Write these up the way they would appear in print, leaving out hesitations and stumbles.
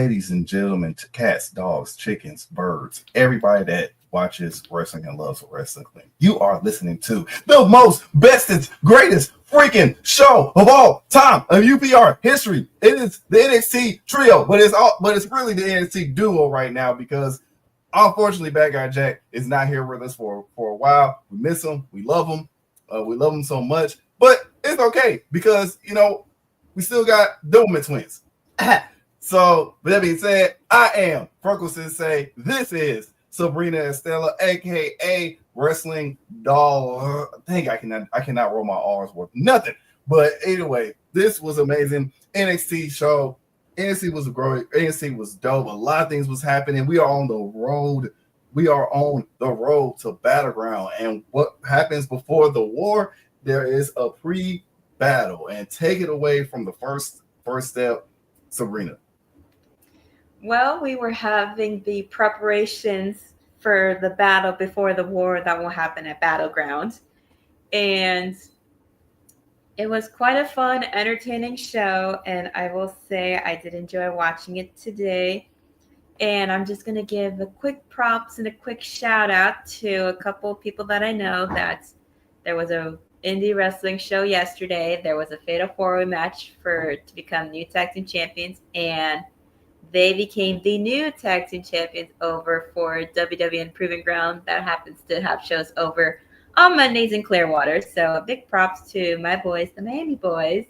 ladies and gentlemen, cats, dogs, chickens, birds, everybody that watches wrestling and loves wrestling, you are listening to the most bestest, greatest freaking show of all time of UPR history. It is the NXT trio, but it's really the NXT duo right now because unfortunately, BadGuy Jack is not here with us for a while. We miss him. We love him. We love him so much, but it's okay because we still got Doberman twins. So, with that being said, I am Frecklesensei. This is Sabrina Estella, aka Wrestling Doll. Dang, I cannot roll my R's worth nothing. But anyway, this was amazing. NXT show. NXT was great. NXT was dope. A lot of things was happening. We are on the road. We are on the road to Battleground. And what happens before the war? There is a pre-battle. And take it away from the first step, Sabrina. Well, we were having the preparations for the battle before the war that will happen at Battleground. And it was quite a fun, entertaining show. And I will say I did enjoy watching it today. And I'm just going to give a quick props and a quick shout out to a couple of people that I know that there was a indie wrestling show yesterday. There was a fatal four-way match to become new tag team champions. And they became the new tag team champions over for WWE Proving Ground that happens to have shows over on Mondays in Clearwater. So big props to my boys, the Miami boys,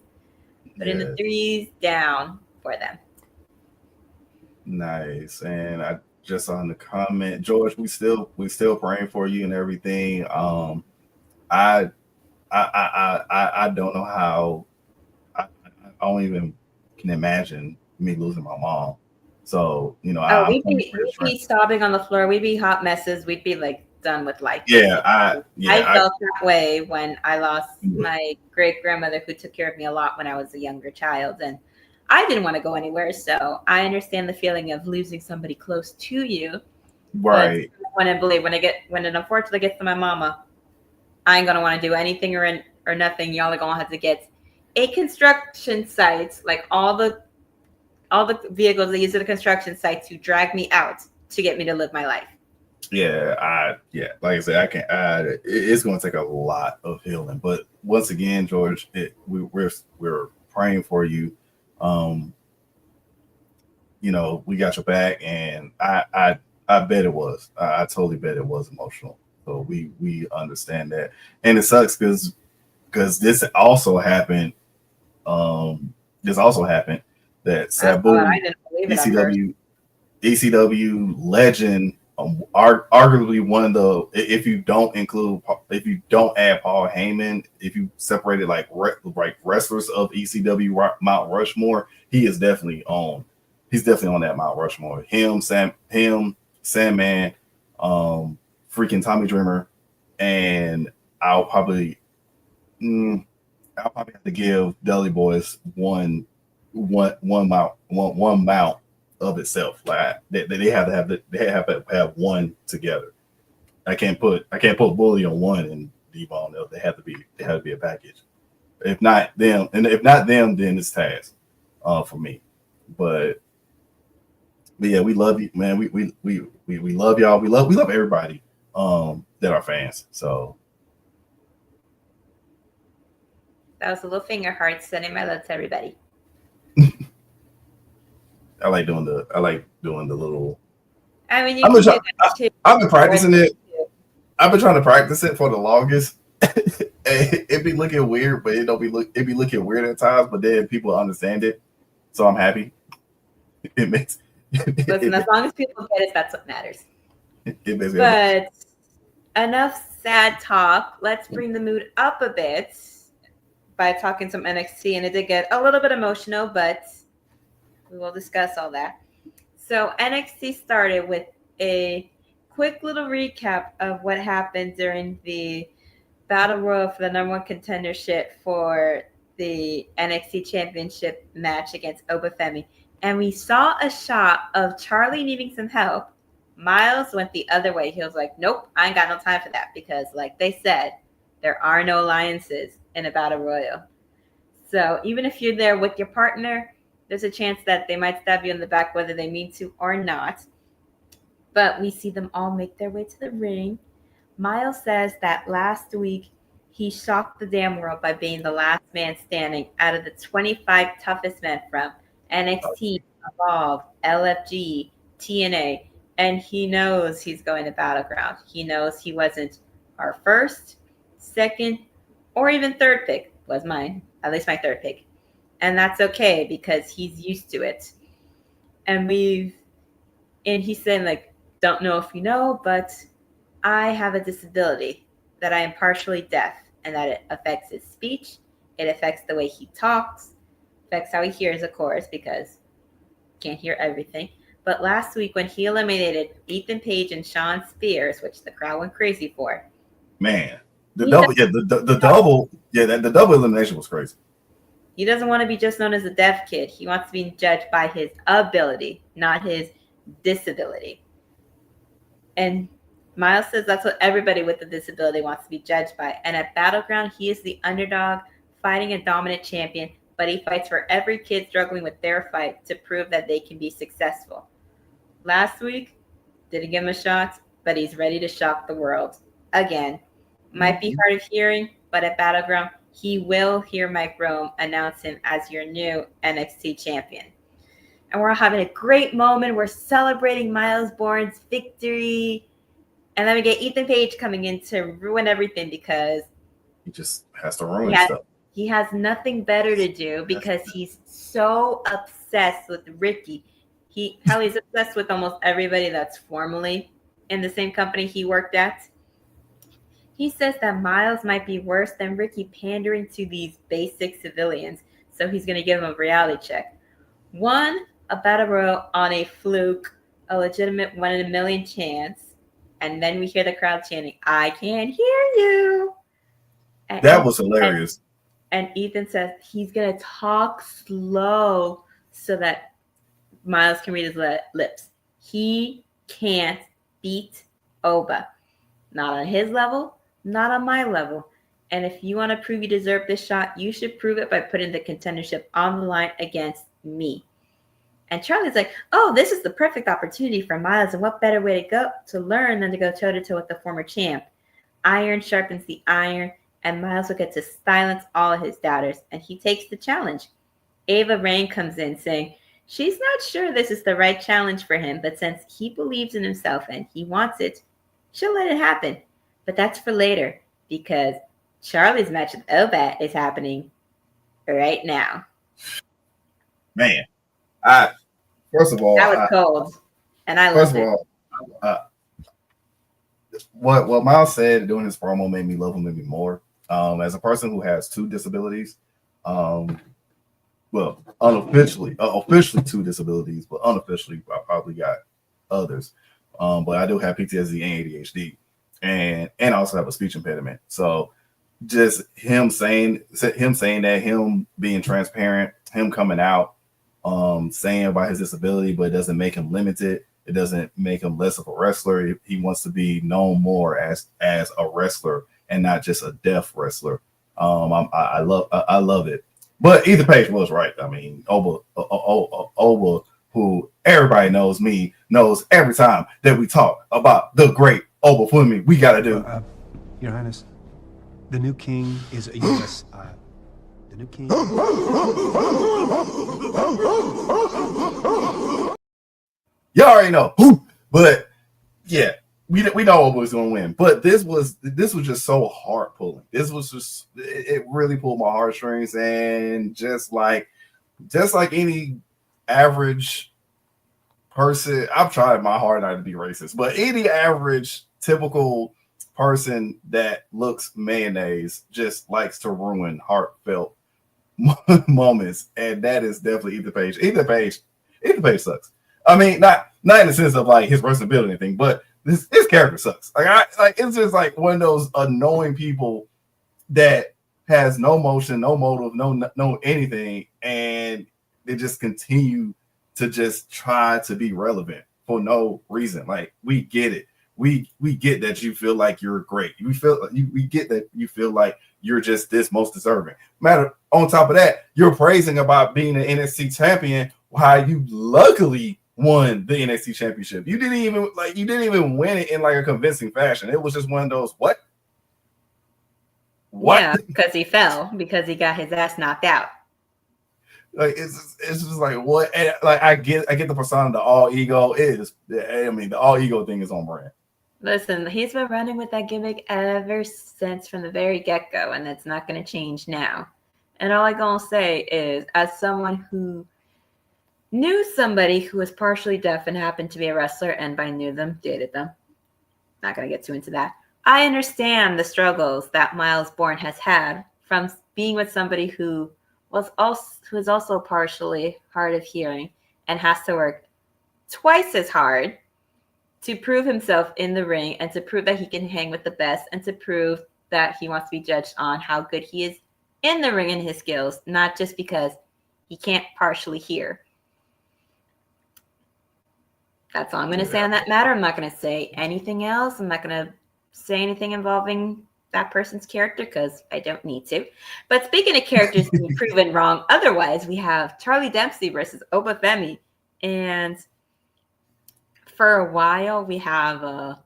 putting the threes down for them. Nice. And I just saw in the comment, George, we still praying for you and everything. I don't know how. I don't even can imagine me losing my mom. So, we'd be sobbing on the floor. We'd be hot messes. We'd be like done with life. I felt that way when I lost my great grandmother who took care of me a lot when I was a younger child. And I didn't want to go anywhere. So I understand the feeling of losing somebody close to you. Right. When it unfortunately gets to my mama, I ain't going to want to do anything or nothing. Y'all are going to have to get a construction site, like all the vehicles that use the construction site to drag me out to get me to live my life. Like I said, it's going to take a lot of healing. But once again, George, we're praying for you. We got your back, and I bet it was. I totally bet it was emotional. So we understand that, and it sucks because this also happened. That Sabu, ECW legend, arguably one of the, if you don't add Paul Heyman, if you separate it like wrestlers of ECW Mount Rushmore, he's definitely on that Mount Rushmore. Him, Sandman, freaking Tommy Dreamer, and I'll probably have to give Dudley Boys one mount of itself. Like they have to have one together. I can't put Bully on one and D-Bone. They have to be a package. If not them, then it's Taz for me. But yeah, we love you, man. We love y'all. We love everybody that are fans. So that was a little finger heart sending my love to everybody. I like doing the little. I mean, I've been practicing it. I've been trying to practice it for the longest. It be looking weird, but it be looking weird at times. But then people understand it, so I'm happy. Listen, as long as people get it, that's what matters. But enough sad talk. Let's bring the mood up a bit by talking some NXT, and it did get a little bit emotional, but we will discuss all that. So NXT started with a quick little recap of what happened during the Battle Royal for the number one contendership for the NXT Championship match against Oba Femi. And we saw a shot of Charlie needing some help. Myles went the other way. He was like, nope, I ain't got no time for that because, like they said, there are no alliances in a Battle Royal. So even if you're there with your partner, There's a chance that they might stab you in the back, whether they mean to or not. But we see them all make their way to the ring. Myles says that last week he shocked the damn world by being the last man standing out of the 25 toughest men from NXT, Evolve, LFG, TNA, and he knows he's going to Battleground. He knows he wasn't our first, second, or even third pick. Was mine, at least my third pick. And that's okay because he's used to it. And he said, like, don't know if you know, but I have a disability, that I am partially deaf, and that it affects his speech. It affects the way he talks, affects how he hears, of course, because can't hear everything. But last week when he eliminated Ethan Page and Sean Spears, which the crowd went crazy for. Man, the double elimination was crazy. He doesn't want to be just known as a deaf kid. He wants to be judged by his ability, not his disability. And Myles says that's what everybody with a disability wants to be judged by. And at Battleground, he is the underdog fighting a dominant champion, but he fights for every kid struggling with their fight to prove that they can be successful. Last week, didn't give him a shot, but he's ready to shock the world again. Might be hard of hearing, but at Battleground, he will hear Mike Rome announce him as your new NXT champion. And we're having a great moment. We're celebrating Myles Bourne's victory. And then we get Ethan Page coming in to ruin everything because he just has to ruin stuff. He has nothing better to do because he's so obsessed with Ricky. He's obsessed with almost everybody that's formerly in the same company he worked at. He says that Myles might be worse than Ricky pandering to these basic civilians, so he's going to give him a reality check. One, a battle royal on a fluke, a legitimate 1 in a million chance, and then we hear the crowd chanting, "I can't hear you." And that was hilarious. And Ethan says he's going to talk slow so that Myles can read his lips. He can't beat Oba. Not on his level, not on my level. And if you want to prove you deserve this shot, you should prove it by putting the contendership on the line against me. And Charlie's like, oh, this is the perfect opportunity for Myles, and what better way to go to learn than to go toe-to-toe with the former champ. Iron sharpens the iron, and Myles will get to silence all of his doubters, and he takes the challenge. Ava Rain comes in saying she's not sure this is the right challenge for him, but since he believes in himself and he wants it, she'll let it happen. But that's for later, because Charlie's match with Oba is happening right now. Man, first of all, that was cold, and I loved it. First of all, what Myles said during his promo made me love him maybe more. As a person who has 2 disabilities, well, officially 2 disabilities, but unofficially I probably got others. But I do have PTSD and ADHD, and I also have a speech impediment. So just him saying that, him being transparent, him coming out, saying about his disability, but it doesn't make him limited. It doesn't make him less of a wrestler. He wants to be known more as a wrestler and not just a deaf wrestler. I love it. But Ethan Page was right. I mean, Oba, who everybody knows every time that we talk about the great Oba Femi, we got to do. Your Highness, the new king is a U.S. The new king. You already know who, but yeah, we know Oba was going to win. But this was just so heart pulling. This was just, it really pulled my heartstrings, and just like any average person, I've tried my hard not to be racist, but any average typical person that looks mayonnaise just likes to ruin heartfelt moments, and that is definitely Ethan Page. Ethan Page sucks. I mean, not in the sense of like his personality or anything, but his character sucks. It's just like one of those annoying people that has no motion, no motive, no anything, and they just continue to just try to be relevant for no reason. Like, we get it. We get that you feel like you're great. We get that you feel like you're just this most deserving. Matter on top of that, you're praising about being an NXT champion while you luckily won the NXT championship. You didn't even win it in like a convincing fashion. It was just one of those what? Yeah, because he fell because he got his ass knocked out. Like it's just like what? And like I get the persona, the all ego is. I mean, the all ego thing is on brand. Listen, he's been running with that gimmick ever since from the very get-go, and it's not going to change now. And all I'm going to say is, as someone who knew somebody who was partially deaf and happened to be a wrestler, and by knew them, dated them, not going to get too into that, I understand the struggles that Myles Bourne has had from being with somebody who is also partially hard of hearing and has to work twice as hard to prove himself in the ring and to prove that he can hang with the best and to prove that he wants to be judged on how good he is in the ring and his skills, not just because he can't partially hear. That's all I'm going to say on that matter. I'm not going to say anything else. I'm not going to say anything involving that person's character because I don't need to. But speaking of characters being proven wrong, otherwise we have Charlie Dempsey versus Oba Femi. And for a while, we have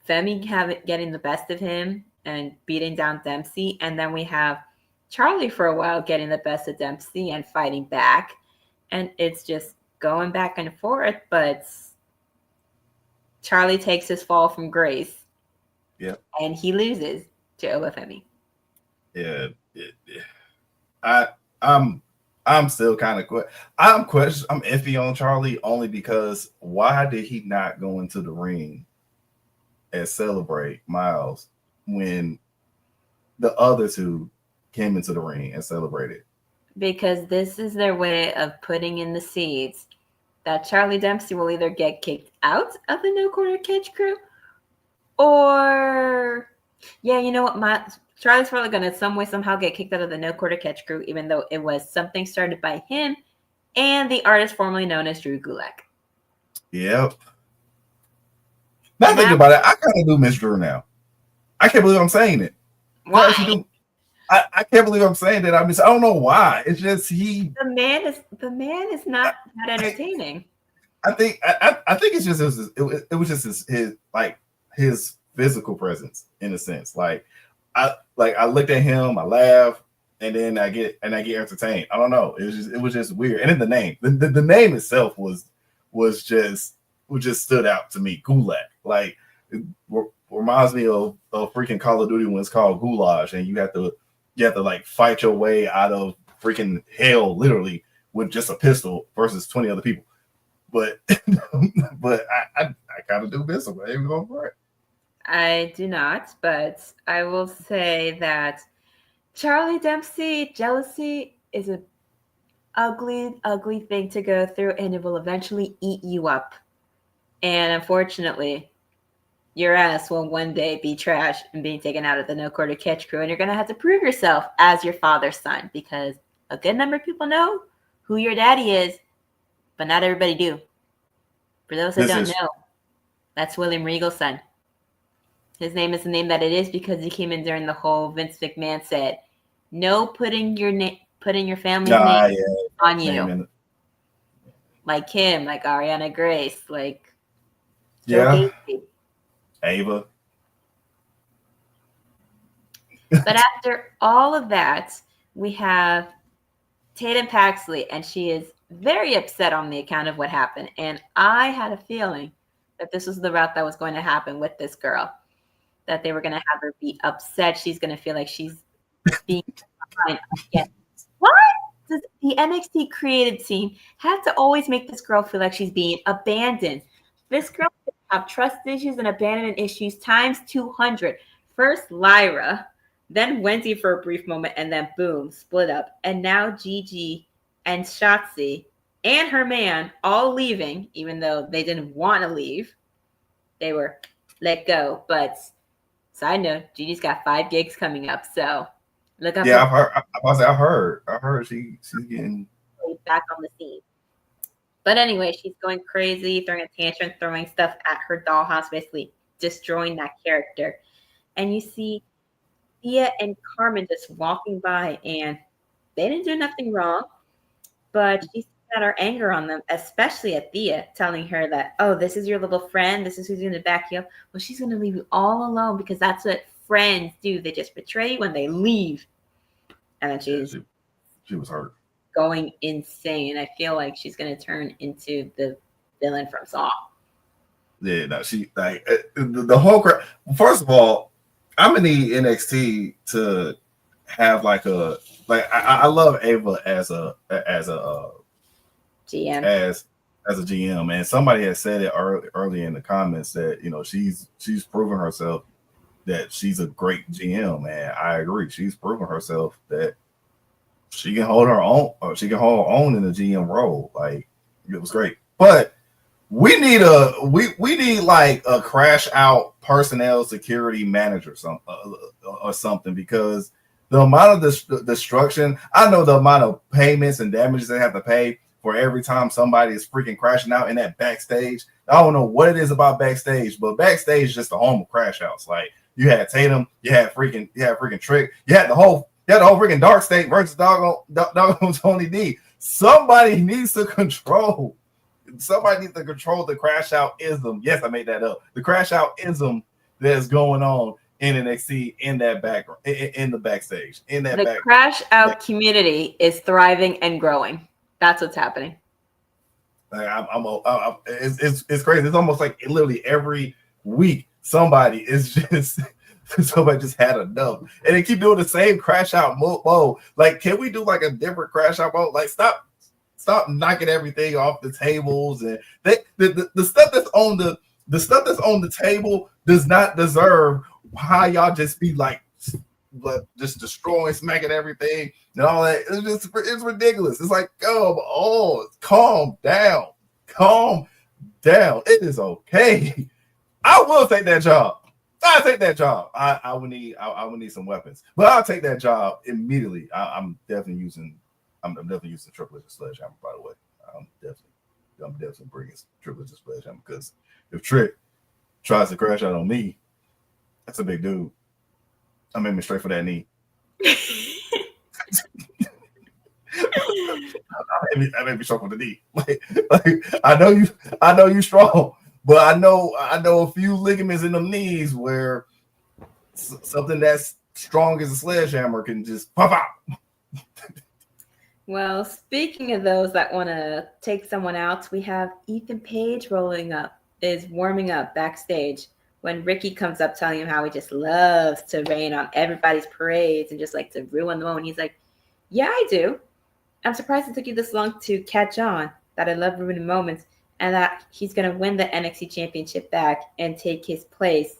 Femi getting the best of him and beating down Dempsey. And then we have Charlie for a while getting the best of Dempsey and fighting back. And it's just going back and forth. But Charlie takes his fall from grace. Yep. And he loses to Oba Femi. Yeah. I'm still kind of I'm iffy on Charlie only because why did he not go into the ring and celebrate Myles when the other two came into the ring and celebrated? Because this is their way of putting in the seeds that Charlie Dempsey will either get kicked out of the No Quarter Catch crew or, yeah, you know what, Charlie's probably going to some way, somehow get kicked out of the No Quarter Catch crew, even though it was something started by him and the artist formerly known as Drew Gulak. Yep. Now thinking about it, I kind of do miss Drew now. I can't believe I'm saying it. Why? I can't believe I'm saying that. I don't know why. It's just the man is not that entertaining. I think it's just it was just his physical presence in a sense. I looked at him, I laughed, and then I get entertained. I don't know. It was just weird. And then the name, the name itself was just stood out to me. Gulak, like it reminds me of freaking Call of Duty when it's called Goulash, and you have to like fight your way out of freaking hell, literally, with just a pistol versus 20 other people. But I kind of do miss him. I ain't going for it. I do not, but I will say that Charlie Dempsey jealousy is an ugly, ugly thing to go through, and it will eventually eat you up. And unfortunately, your ass will one day be trashed and being taken out of the No Quarter Catch crew, and you're going to have to prove yourself as your father's son, because a good number of people know who your daddy is, but not everybody do. For those that don't know, that's William Regal's son. His name is the name that it is because he came in during the whole Vince McMahon said, no putting your family's name on you. Like him, like Ariana Grace, like Ava. But after all of that, we have Tatum Paxley, and she is very upset on the account of what happened. And I had a feeling that this was the route that was going to happen with this girl, that they were going to have her be upset. She's going to feel like she's being behind again. Why does the NXT creative team have to always make this girl feel like she's being abandoned? This girl have trust issues and abandonment issues times 200. First Lyra, then Wendy for a brief moment, and then boom, split up. And now Gigi and Shotzi and her man all leaving, even though they didn't want to leave. They were let go. But side note, Gigi's got 5 gigs coming up, so look up. Yeah, I've heard she's getting back on the scene. But anyway, she's going crazy, throwing a tantrum, throwing stuff at her dollhouse, basically destroying that character. And you see Thea and Carmen just walking by, and they didn't do nothing wrong, but she had her anger on them, especially at Thea, telling her that, oh, this is your little friend. This is who's going to back you up. Well, she's going to leave you all alone because that's what friends do. They just betray you when they leave. And then she was hurt. Going insane. I feel like she's going to turn into the villain from Saw. Yeah, no, she like the whole crap. First of all, I'm gonna need NXT to have like a I love Ava as a GM as a GM, and somebody had said it early in the comments that she's proven herself that she's a great GM, and I agree. She's proven herself that she can hold her own, or she can hold her own in the GM role. Like, it was great, but we need like a crash out personnel security manager or something, because the amount of destruction, I know the amount of payments and damages they have to pay for every time somebody is freaking crashing out in that backstage. I don't know what it is about backstage, but backstage is just a home of crash outs. Like, you had Tatum, you had freaking Trick, you had the whole freaking Dark State versus doggone Tony D. Somebody needs to control the crash out ism. Yes, I made that up. The crash out ism that's going on in NXT in that background, in the backstage, the crash out community is thriving and growing. That's what's happening. Like, it's crazy. It's almost like literally every week somebody just had enough, and they keep doing the same crash out mode. Like, can we do like a different crash out mode? Like, stop knocking everything off the tables, and the stuff that's on the table does not deserve how y'all just be like just destroying, smacking everything and all that. It's ridiculous. It's like, calm down. It is okay. I will take that job. I'll take that job. I would need some weapons, but I'll take that job immediately. I'm definitely using Triple H and Sledgehammer. By the way, I'm definitely bringing Triple H and Sledgehammer, because if Trick tries to crash out on me, that's a big dude. I'm aiming straight for that knee. I may be strong with the knee. Like I know you strong, but I know a few ligaments in them knees where something that's strong as a sledgehammer can just pop out. Well, speaking of those that want to take someone out, we have Ethan Page warming up backstage when Ricky comes up telling him how he just loves to rain on everybody's parades and just like to ruin the moment. He's like, yeah, I do. I'm surprised it took you this long to catch on that I love ruining moments, and that he's going to win the NXT championship back and take his place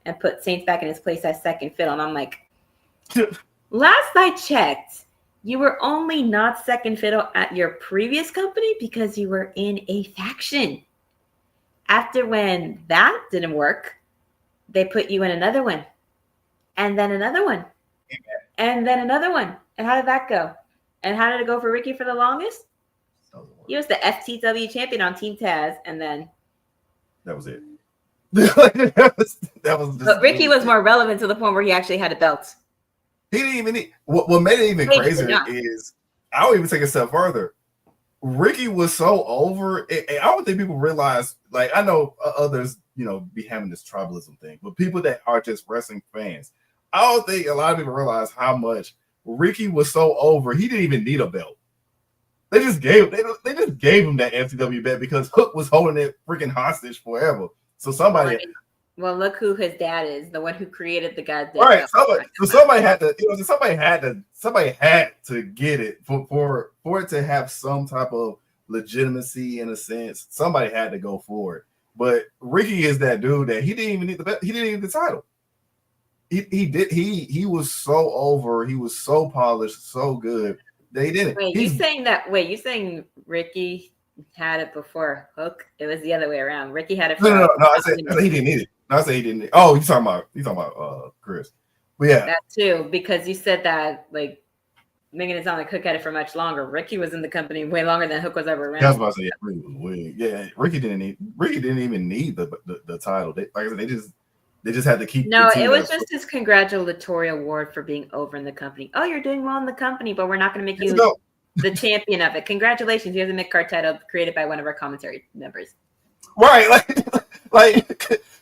and put Saints back in his place as second fiddle. And I'm like, last I checked, you were only not second fiddle at your previous company because you were in a faction. After when that didn't work, they put you in another one, and then another one, and then another one. And how did that go? And how did it go for Ricky for the longest? He was the FTW champion on Team Taz, and then that was it. But Ricky was more relevant to the point where he actually had a belt. He didn't even need. What made it even crazier is, I'll even take a step further. Ricky was so over. I don't think people realize. Like, I know others, be having this tribalism thing, but people that are just wrestling fans, I don't think a lot of people realize how much Ricky was so over. He didn't even need a belt. They just gave him that FTW belt because Hook was holding it freaking hostage forever. So somebody. Well, look who his dad is, the one who created the goddamn. Right. Somebody had to get it for it to have some type of legitimacy in a sense. Somebody had to go for it. But Ricky is that dude that he didn't even need the belt. He didn't need the title. He was so over. He was so polished, so good. They didn't. Wait, you saying Ricky had it before Hook? It was the other way around. Ricky had it. No. I said he didn't need it. No, I said he didn't. Oh, you talking about Chris? But yeah, that too, because you said that like making it sound like Hook had it for much longer. Ricky was in the company way longer than Hook was ever around. That's what I said. Yeah, Ricky was weird. Yeah, Ricky didn't even need the title. Like I said, they just had to keep. No, it was just his congratulatory award for being over in the company. Oh, you're doing well in the company, but we're not going to make you the champion of it. Congratulations, here's a mid-card title created by one of our commentary members. Right, like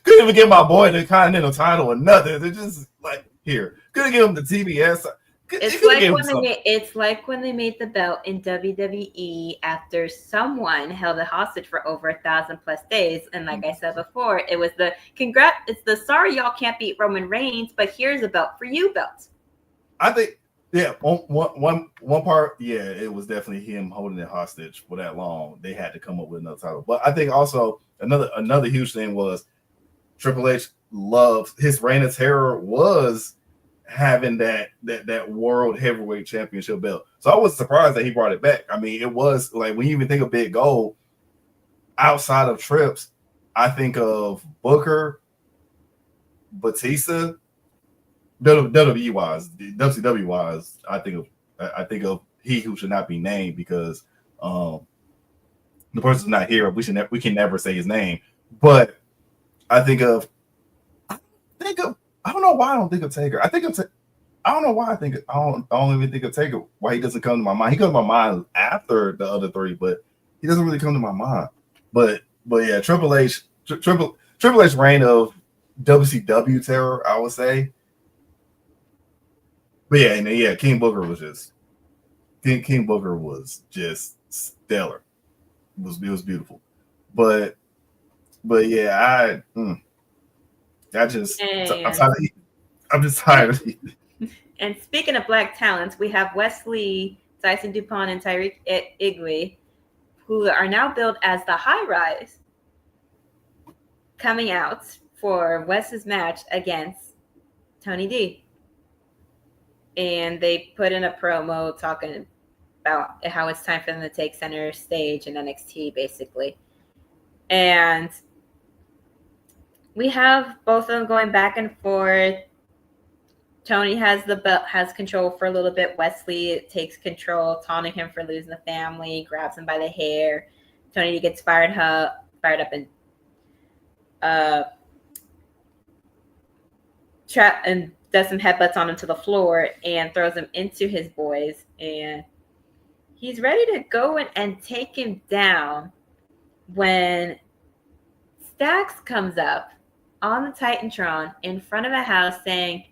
couldn't even give my boy the Continental title or nothing. They're just like, here, couldn't give him the TBS. It's like when they made the belt in WWE after someone held it hostage for over 1,000+ days. And like I said before, it was it's the sorry y'all can't beat Roman Reigns, but here's a belt for you belt. I think, yeah, one part, yeah, it was definitely him holding it hostage for that long. They had to come up with another title. But I think also another huge thing was Triple H loves his reign of terror was having that world heavyweight championship belt. So I was surprised that he brought it back. I mean, it was like when you even think of Big Gold outside of Trips, I think of Booker, Batista, WWE wise, WCW wise, I think of he who should not be named because the person's not here. We can never say his name. But I don't know why I don't think of Taker. I don't know why I don't even think of Taker. Why he doesn't come to my mind? He comes to my mind after the other three, but he doesn't really come to my mind. But yeah, Triple H reign of WCW terror, I would say. But yeah, King Booker was just stellar. It was beautiful. But yeah, I'm just tired of eating. And speaking of black talents, we have Wes Lee, Tyson DuPont, and Tyreek Igwe, who are now billed as the High Rise, coming out for Wes's match against Tony D. And they put in a promo talking about how it's time for them to take center stage in NXT, basically. And we have both of them going back and forth. Tony has the belt, has control for a little bit. Wes Lee takes control, taunting him for losing the family, grabs him by the hair. Tony gets fired up, and does some headbutts on him to the floor and throws him into his boys. And he's ready to go and take him down when Stax comes up on the Titantron in front of a house saying,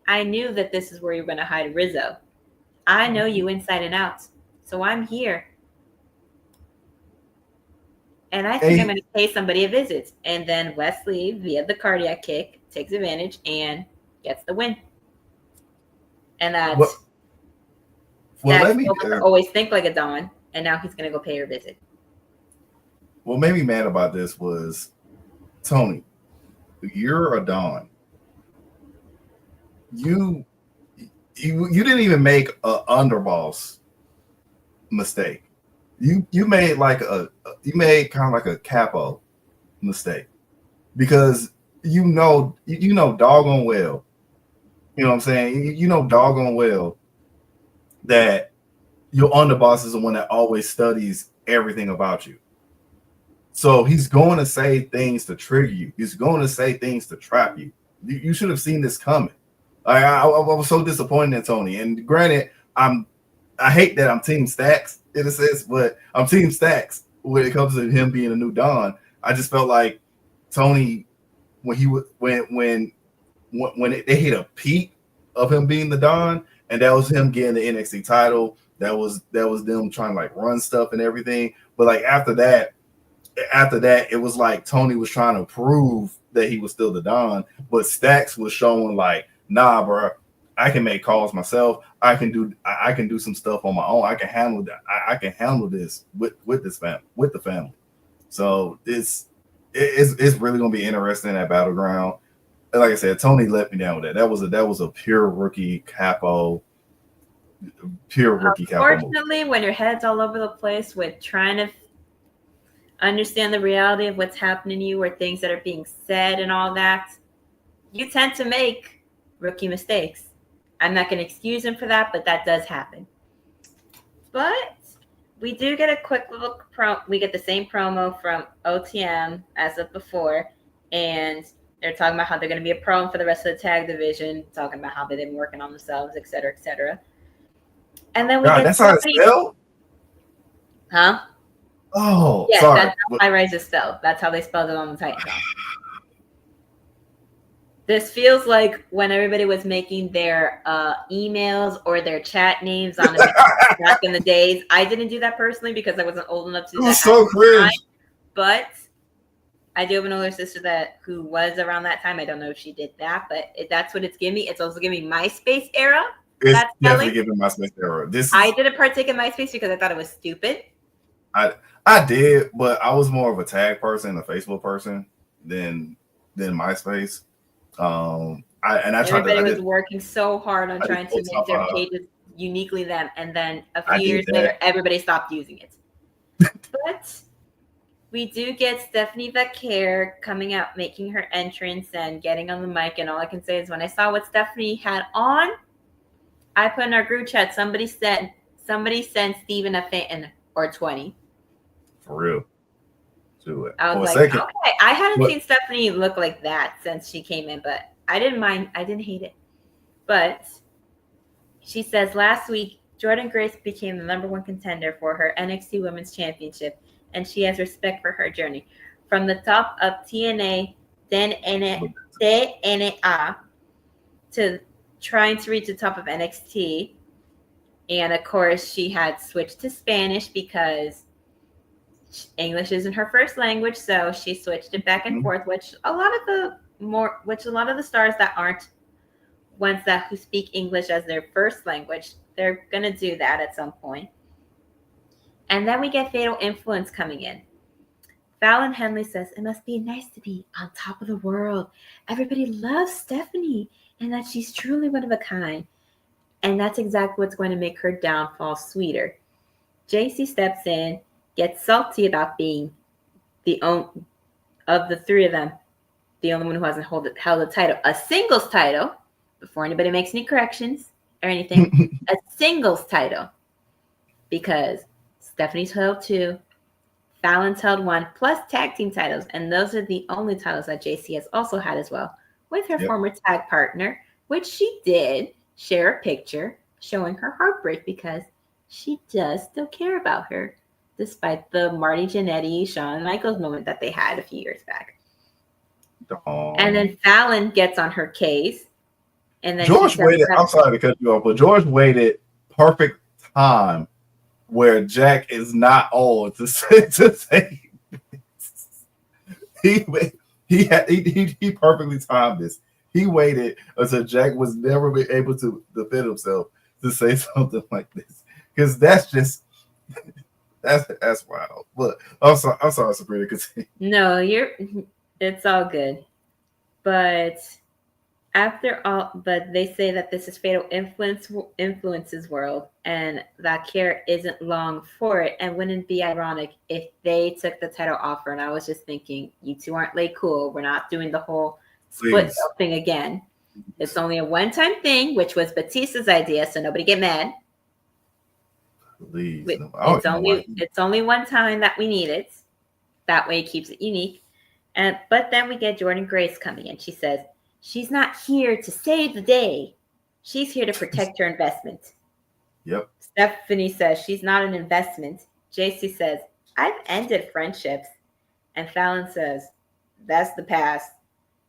I knew that this is where you're going to hide Rizzo. I know you inside and out. So I'm here. And I think I'm going to pay somebody a visit. And then Wes Lee, via the cardiac kick, takes advantage and gets the win. And that's always think like a Don. And now he's going to go pay her visit. What made me mad about this was, Tony, you're a Don. You didn't even make a underboss mistake. You made kind of like a capo mistake because you know doggone well, you know what I'm saying? You know doggone well that your underboss is the one that always studies everything about you. So he's going to say things to trigger you. He's going to say things to trap you. You should have seen this coming. I was so disappointed in Tony. And granted, I hate that I'm Team Stax in a sense, but I'm Team Stax when it comes to him being a new Don. I just felt like Tony, when they hit a peak of him being the Don, and that was him getting the NXT title. That was them trying to like run stuff and everything. But like after that, it was like Tony was trying to prove that he was still the Don, but Stax was showing like, nah, bro, I can make calls myself. I can do some stuff on my own. I can handle that. I can handle this with the family. So it's really gonna be interesting at Battleground. And like I said, Tony let me down with that. That was a pure rookie capo. Unfortunately, when your head's all over the place with trying to understand the reality of what's happening to you or things that are being said and all that, you tend to make rookie mistakes. I'm not going to excuse him for that, but that does happen. But we do get a quick little we get the same promo from OTM as of before, and they're talking about how they're going to be a promo for the rest of the tag division, talking about how they've been working on themselves, etc., etc. And then we get that's how it's spelled? Huh? Oh, yeah, sorry. That's how High Rise is spelled. That's how they spelled it on the Titan. This feels like when everybody was making their emails or their chat names on back in the days. I didn't do that personally because I wasn't old enough to do that. It was so cringe. But I do have an older sister who was around that time. I don't know if she did that, but that's what it's giving me. It's also giving me MySpace era. It's definitely giving MySpace era. I didn't partake in MySpace because I thought it was stupid. I did, but I was more of a tag person, a Facebook person than MySpace. Everybody was working so hard on trying to make their pages uniquely them, and then a few years later, everybody stopped using it. But we do get Stephanie Vaquer coming out, making her entrance and getting on the mic, and all I can say is when I saw what Stephanie had on, I put in our group chat, somebody send Steven a fan or 20. For real. Do it. I was like, okay. I hadn't seen Stephanie look like that since she came in, but I didn't mind. I didn't hate it. But she says last week, Jordynne Grace became the number 1 contender for her NXT Women's Championship, and she has respect for her journey. From the top of TNA, then TNA, to trying to reach the top of NXT. And of course, she had switched to Spanish because English isn't her first language, so she switched it back and forth, which a lot of the stars that aren't ones who speak English as their first language, they're gonna do that at some point. And then we get Fatal Influence coming in. Fallon Henley says it must be nice to be on top of the world. Everybody loves Stephanie and that she's truly one of a kind. And that's exactly what's going to make her downfall sweeter. JC steps in, gets salty about being of the 3 of them, the only one who hasn't held a title, a singles title, before anybody makes any corrections or anything, a singles title. Because Stephanie's held 2, Fallon's held 1, plus tag team titles. And those are the only titles that JC has also had as well, with her former tag partner, which she did share a picture showing her heartbreak because she does still care about her, despite the Marty Jannetty, Shawn Michaels moment that they had a few years back. And then Fallon gets on her case. And then George waited. I'm sorry to cut you off, but George waited perfect time where Jack is not old to say he perfectly timed this. He waited until Jack was never able to defend himself to say something like this, because that's just that's wild. But I'm sorry, Sabrina. Continue. No, it's all good. But they say that this is Fatal Influence's world, and that care isn't long for it. And wouldn't it be ironic if they took the title offer? And I was just thinking, you two aren't laid cool. We're not doing the whole split thing again. It's only a one-time thing, which was Batista's idea, so nobody get mad. Please. It's only one time that we need it. That way it keeps it unique. But then we get Jordynne Grace coming in. She says, she's not here to save the day. She's here to protect her investment. Yep. Stephanie says she's not an investment. JC says, I've ended friendships. And Fallon says, that's the past.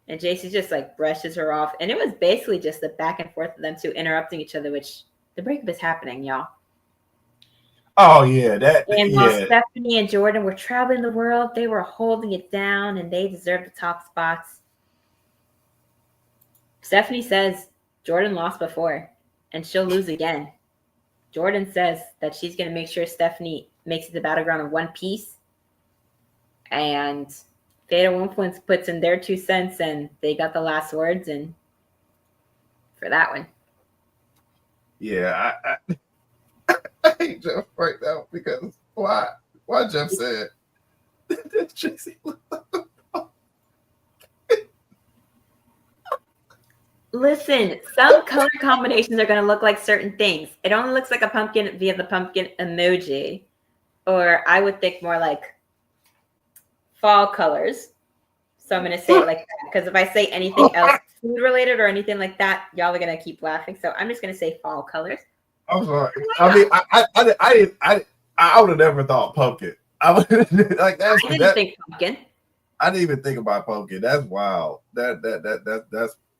And JC just brushes her off. And it was basically just the back and forth of them two interrupting each other, which the breakup is happening, y'all. Oh, yeah. While Stephanie and Jordynne were traveling the world, they were holding it down and they deserved the top spots. Stephanie says Jordynne lost before and she'll lose again. Jordynne says that she's going to make sure Stephanie makes it to Battleground in one piece. And Fatal Influence puts in their 2 cents and they got the last words and for that one. Yeah, I hate Jeff right now because why Jeff said that JC Listen, some color combinations are going to look like certain things. It only looks like a pumpkin via the pumpkin emoji. Or I would think more like fall colors. So I'm going to say it like that. Because if I say anything else food related or anything like that, y'all are going to keep laughing. So I'm just going to say fall colors. I'm sorry. I mean, I would have never thought pumpkin. I would like that's I didn't think pumpkin. I didn't even think about pumpkin. That's wild. That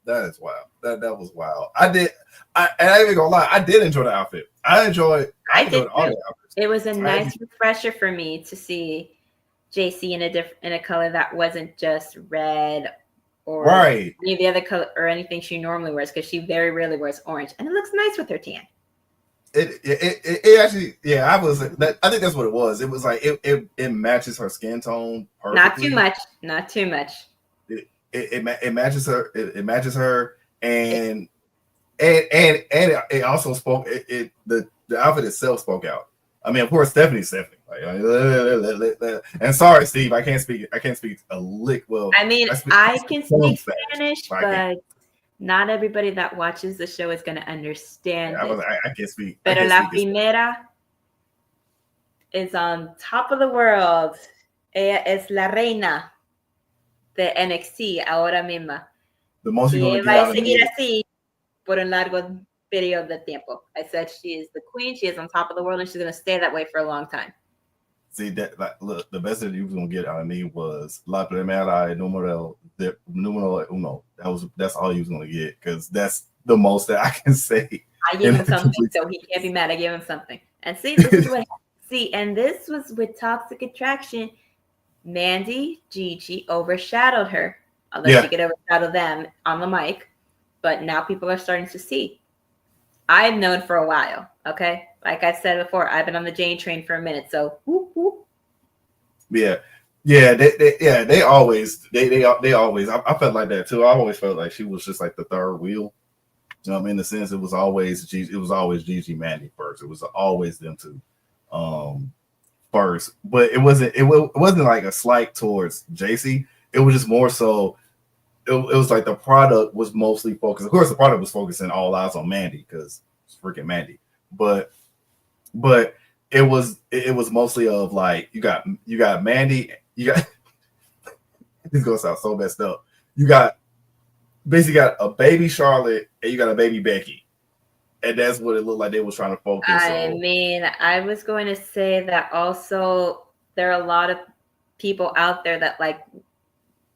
is wild. That was wild. I ain't even gonna lie. I did enjoy the outfit. I enjoyed all the outfits. It was a nice refresher for me to see JC in a color that wasn't just red or any of the other color or anything she normally wears, because she very rarely wears orange, and it looks nice with her tan. It actually, yeah, I think that's what it was. It was like it matches her skin tone perfectly. Not too much. It matches her. It matches her, and it also spoke. The outfit itself spoke out. I mean, of course, Stephanie's Stephanie. And sorry, Steve, I can't speak a lick. Well, I mean, I can speak Spanish, but not everybody that watches the show is going to understand it. I can't speak. Pero la Primera is on top of the world. Ella es la reina de NXT ahora misma. The most y ella va a seguir así por un largo periodo de tiempo. I said she is the queen. She is on top of the world, and she's going to stay that way for a long time. See that? Like, look, the best that you was gonna get out of me was La Primera numero uno. That's all you was gonna get, because that's the most that I can say. I gave him something, so he can't be mad. I gave him something. And see, this is what and this was with Toxic Attraction. Mandy, Gigi overshadowed her, although she could overshadow them on the mic. But now people are starting to see. I've known for a while, okay? Like I said before, I've been on the Jane train for a minute, so whoop, whoop. Yeah. They always. I felt like that too. I always felt like she was just like the third wheel. You know what I mean? In the sense, it was always Gigi, Mandy first. It was always them two first. But it wasn't like a slight towards JC. It was just more so. It was like the product was mostly focused. Of course, the product was focusing all eyes on Mandy because it's freaking Mandy. But it was mostly of like you got Mandy, you got this is gonna sound so messed up. You basically got a baby Charlotte and you got a baby Becky, and that's what it looked like they was trying to focus on. I mean, I was going to say that also there are a lot of people out there that like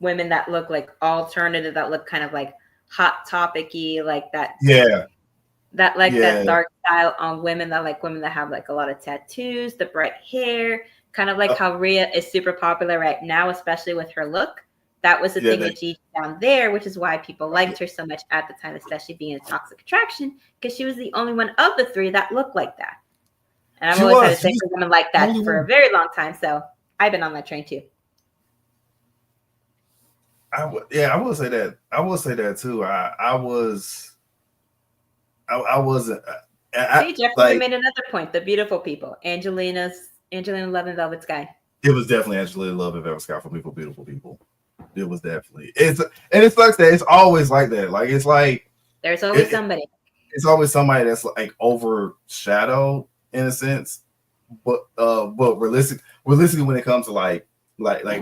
women that look like alternative, that look kind of like hot topic-y, like that. Yeah. That like that dark style on women, that like women that have like a lot of tattoos, the bright hair, kind of like how Rhea is super popular right now, especially with her look. That was the thing with Gigi down there, which is why people liked her so much at the time, especially being a Toxic Attraction, because she was the only one of the three that looked like that. And I've always had to say for women like that for a very long time, so I've been on that train too. I will say that. I will say that too. I wasn't. See, Jeffrey made another point. The beautiful people. Angelina Love and Velvet Sky. It was definitely Angelina Love and Velvet Sky for me for beautiful people. It was definitely. It sucks that it's always like that. Like it's like there's always somebody. It's always somebody that's like overshadowed in a sense. But realistically, when it comes to like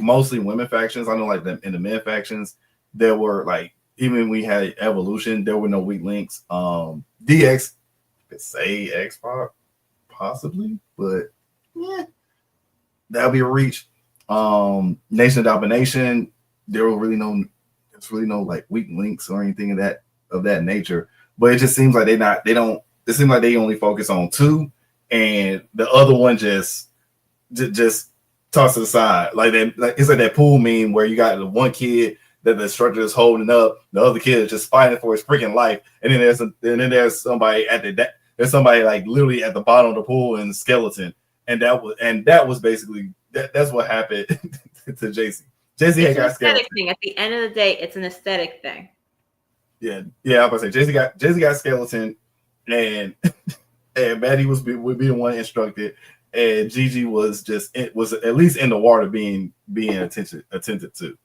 mostly women factions, I know like in the men factions, there were like, even when we had Evolution, there were no weak links. DX could say X-Pac, possibly, but yeah, that'll be a reach. Nation of Domination, there was really no like weak links or anything of that nature. But it just seems like it seems like they only focus on two, and the other one just toss to the side. Like it's like that pool meme where you got the one kid that the instructor is holding up, the other kid is just fighting for his freaking life, and then there's somebody there's somebody like literally at the bottom of the pool in the skeleton, and that was basically that's what happened to JC. JC had got skeleton. Thing. At the end of the day, it's an aesthetic thing. Yeah. I was about to say JC got skeleton, and Maddie would be the one instructed, and Gigi was at least in the water being attended to.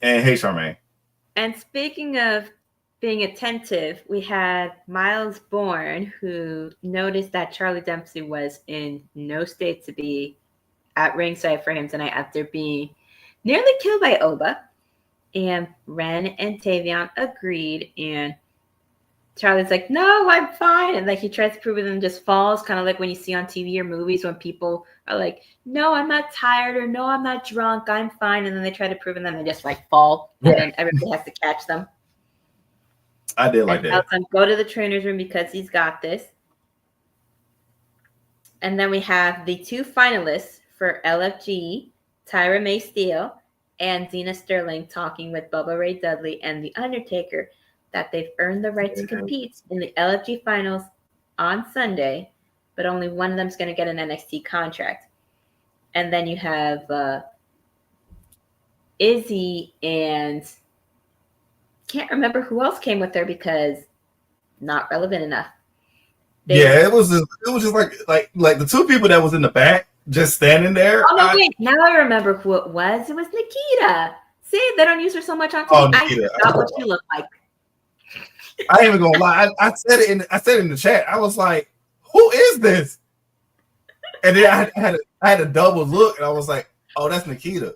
And hey, Charmaine. And speaking of being attentive, we had Myles Bourne, who noticed that Charlie Dempsey was in no state to be at ringside for him tonight after being nearly killed by Oba. And Ren and Tavion agreed, and Charlie's like, no, I'm fine. And like he tries to prove it and just falls, kind of like when you see on TV or movies when people are like, no, I'm not tired, or no, I'm not drunk, I'm fine. And then they try to prove it and then they just like fall. And then everybody has to catch them. I did like and that. Elton go to the trainer's room because he's got this. And then we have the two finalists for LFG, Tyra May Steele and Zena Sterling, talking with Bubba Ray Dudley and The Undertaker that they've earned the right to compete in the LFG finals on Sunday, but only one of them is going to get an NXT contract. And then you have Izzy and can't remember who else came with her because not relevant enough. It was just like the two people that was in the back just standing there. Oh no, wait! Now I remember who it was. It was Nikita. See, they don't use her so much on TV. Oh, Nikita. I forgot what she looked like. I ain't even gonna lie. I said it in the chat. I was like, "Who is this?" And then I had a double look, and I was like, "Oh, that's Nikita."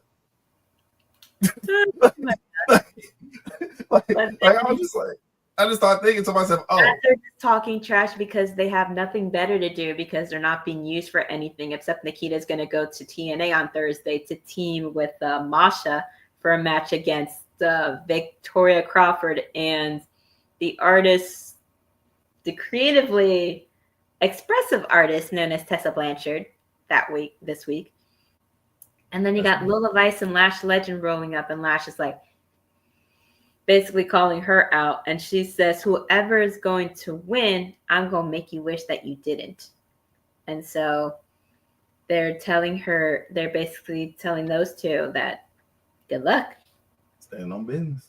I just started thinking to myself, "Oh, they're just talking trash because they have nothing better to do because they're not being used for anything except Nikita's going to go to TNA on Thursday to team with Masha for a match against Victoria Crawford and the artist, the creatively expressive artist known as Tessa Blanchard this week. And then you got Lola Vice and Lash Legend rolling up, and Lash is like basically calling her out. And she says, whoever is going to win, I'm going to make you wish that you didn't. And so they're basically telling those two that good luck. Staying on business.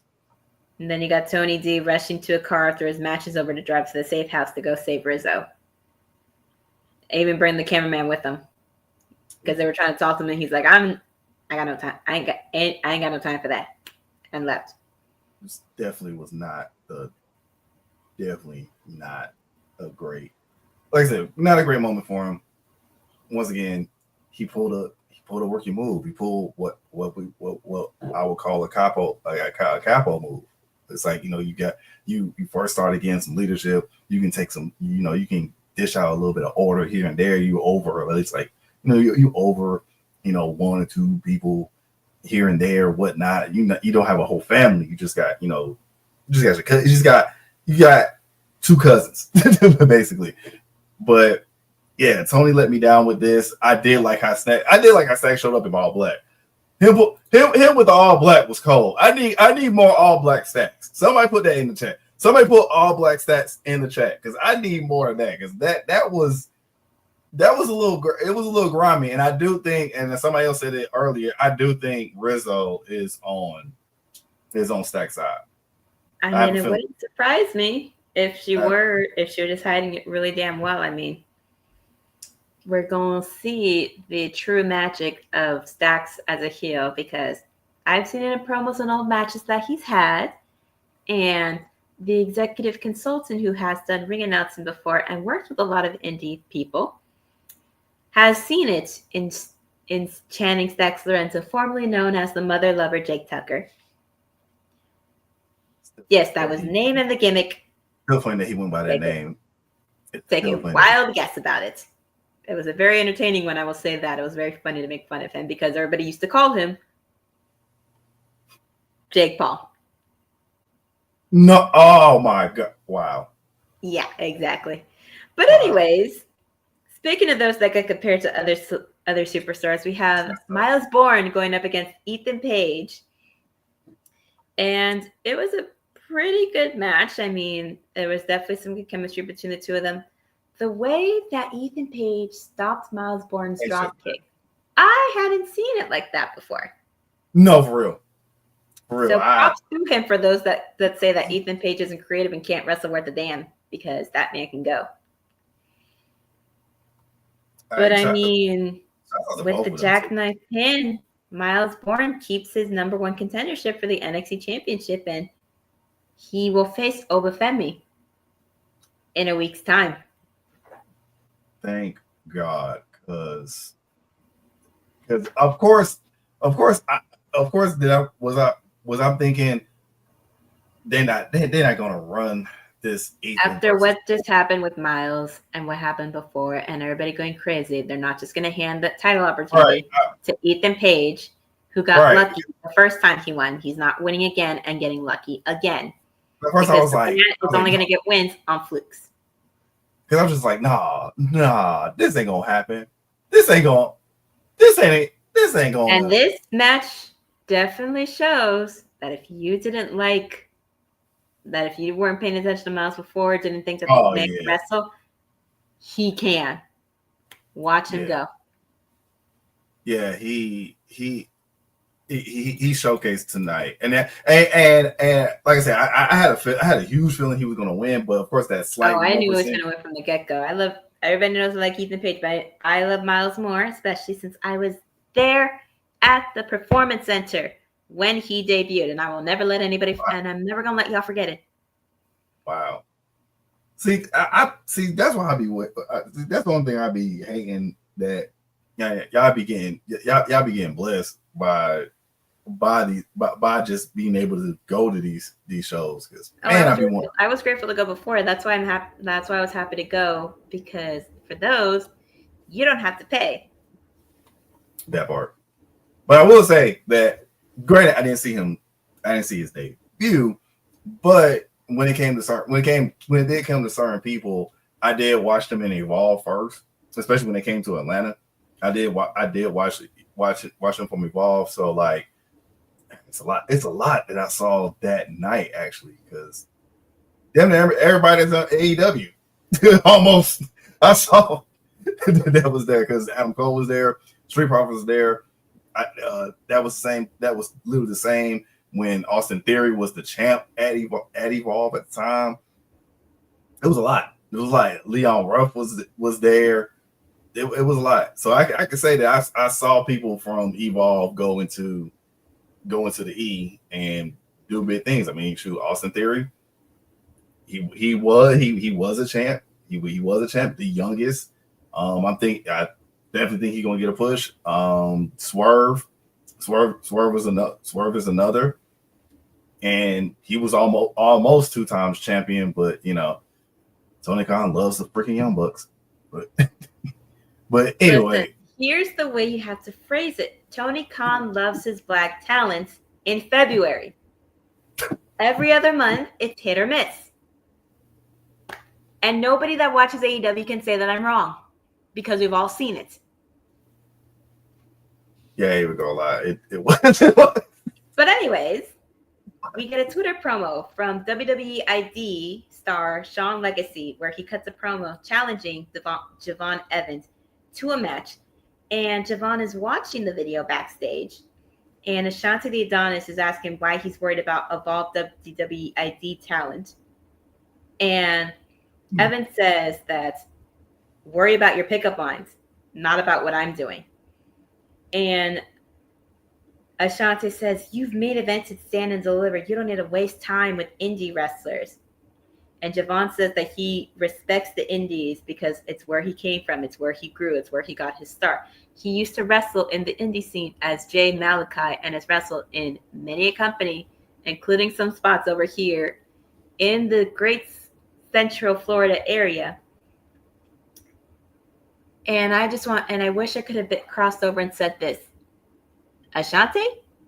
And then you got Tony D rushing to a car after his match is over to drive to the safe house to go save Rizzo. They even bring the cameraman with them because they were trying to talk to him, and he's like, "I got no time. I ain't got no time for that," and left. This definitely was not a great, like I said, not a great moment for him. Once again, he pulled a working move. He pulled what I would call a capo move. It's like, you first start again some leadership. You can take some, you can dish out a little bit of order here and there. You over, at least like, you over, one or two people here and there, whatnot. You don't have a whole family. You just got, you got two cousins basically. But yeah, Tony let me down with this. I did like how Stack showed up in all black. Him with the all black was cold. I need more all black Stacks. Somebody put that in the chat. Somebody put all black Stacks in the chat because I need more of that, because that was a little grimy. And I do think, and somebody else said it earlier, I do think Rizzo is on Stack's side. I mean, it wouldn't surprise me if she were just hiding it really damn well. I mean, we're going to see the true magic of Stacks as a heel, because I've seen it in promos and old matches that he's had, and the executive consultant who has done ring announcing before and worked with a lot of indie people has seen it in Channing Stacks Lorenzo, formerly known as the mother lover Jake Tucker. Yes, that was the name and the gimmick. Still funny that he went by that name. Take a wild guess about it. It was a very entertaining one, I will say that. It was very funny to make fun of him because everybody used to call him Jake Paul. No, oh my God. Wow. Yeah, exactly. But anyways, speaking of those that get compared to other superstars, we have Myles Bourne going up against Ethan Page. And it was a pretty good match. I mean, there was definitely some good chemistry between the two of them. The way that Ethan Page stopped Myles Bourne's drop kick, I hadn't seen it like that before. No, for real. So props to him for those that say that Ethan Page isn't creative and can't wrestle worth a damn, because that man can go. But I mean, with the jackknife pin, Myles Bourne keeps his number one contendership for the NXT Championship, and he will face Oba Femi in a week's time. Thank God, because of course, I'm thinking they're not gonna run this Ethan After versus- what just happened with Myles and what happened before, and everybody going crazy, they're not just going to hand the title opportunity to Ethan Page, who got lucky the first time he won. He's not winning again and getting lucky again. At first, I was like, he's only going to get wins on flukes. Because I was just like, nah, this ain't gonna happen. This ain't gonna. And this match definitely shows that if you didn't like. That if you weren't paying attention to Myles before, didn't think that the man could wrestle, he can. Watch him go. Yeah, he showcased tonight, and like I said, I had a huge feeling he was going to win, but of course that slight. I knew he was going to win from the get go. Everybody knows I like Ethan Page, but I love Myles more, especially since I was there at the Performance Center when he debuted, and I will never let anybody, and I'm never gonna let y'all forget it. Wow. See, I see. That's why I be. That's the one thing I be hating, that y'all be getting blessed by just being able to go to these shows. Because I was grateful to go before. That's why I'm happy. That's why I was happy to go, because for those, you don't have to pay. That part. But I will say that, granted, I didn't see his debut, but when it did come to certain people, I did watch them in Evolve first, especially when they came to Atlanta. I did watch them from Evolve. So like, it's a lot that I saw that night, actually, because everybody's on AEW. Almost, I saw that was there because Adam Cole was there, Street Profits was there. That was literally the same when Austin Theory was the champ at Evolve at the time. It was a lot. It was like Leon Ruff was there. It was a lot. So I can say that I saw people from Evolve go into the E and do big things. I mean, shoot, Austin Theory, he was a champ. He was a champ, the youngest. I definitely think he's gonna get a push. Swerve is another, and he was almost 2 times champion. But Tony Khan loves the freaking Young Bucks. But anyway, listen, here's the way you have to phrase it. Tony Khan loves his black talents in February. Every other month, it's hit or miss. And nobody that watches AEW can say that I'm wrong, because we've all seen it. Yeah, here we go. It was. But anyways, we get a Twitter promo from WWE ID star Sean Legacy, where he cuts a promo challenging Javon Evans to a match. And Javon is watching the video backstage. And Ashanti the Adonis is asking why he's worried about Evolve WWE ID talent. And Evans says that worry about your pickup lines, not about what I'm doing. And Ashanti says, you've made events and stand and deliver. You don't need to waste time with indie wrestlers. And Javon says that he respects the indies because it's where he came from. It's where he grew. It's where he got his start. He used to wrestle in the indie scene as Jay Malachi and has wrestled in many a company, including some spots over here in the great Central Florida area. And I wish I could have crossed over and said this. Ashanti,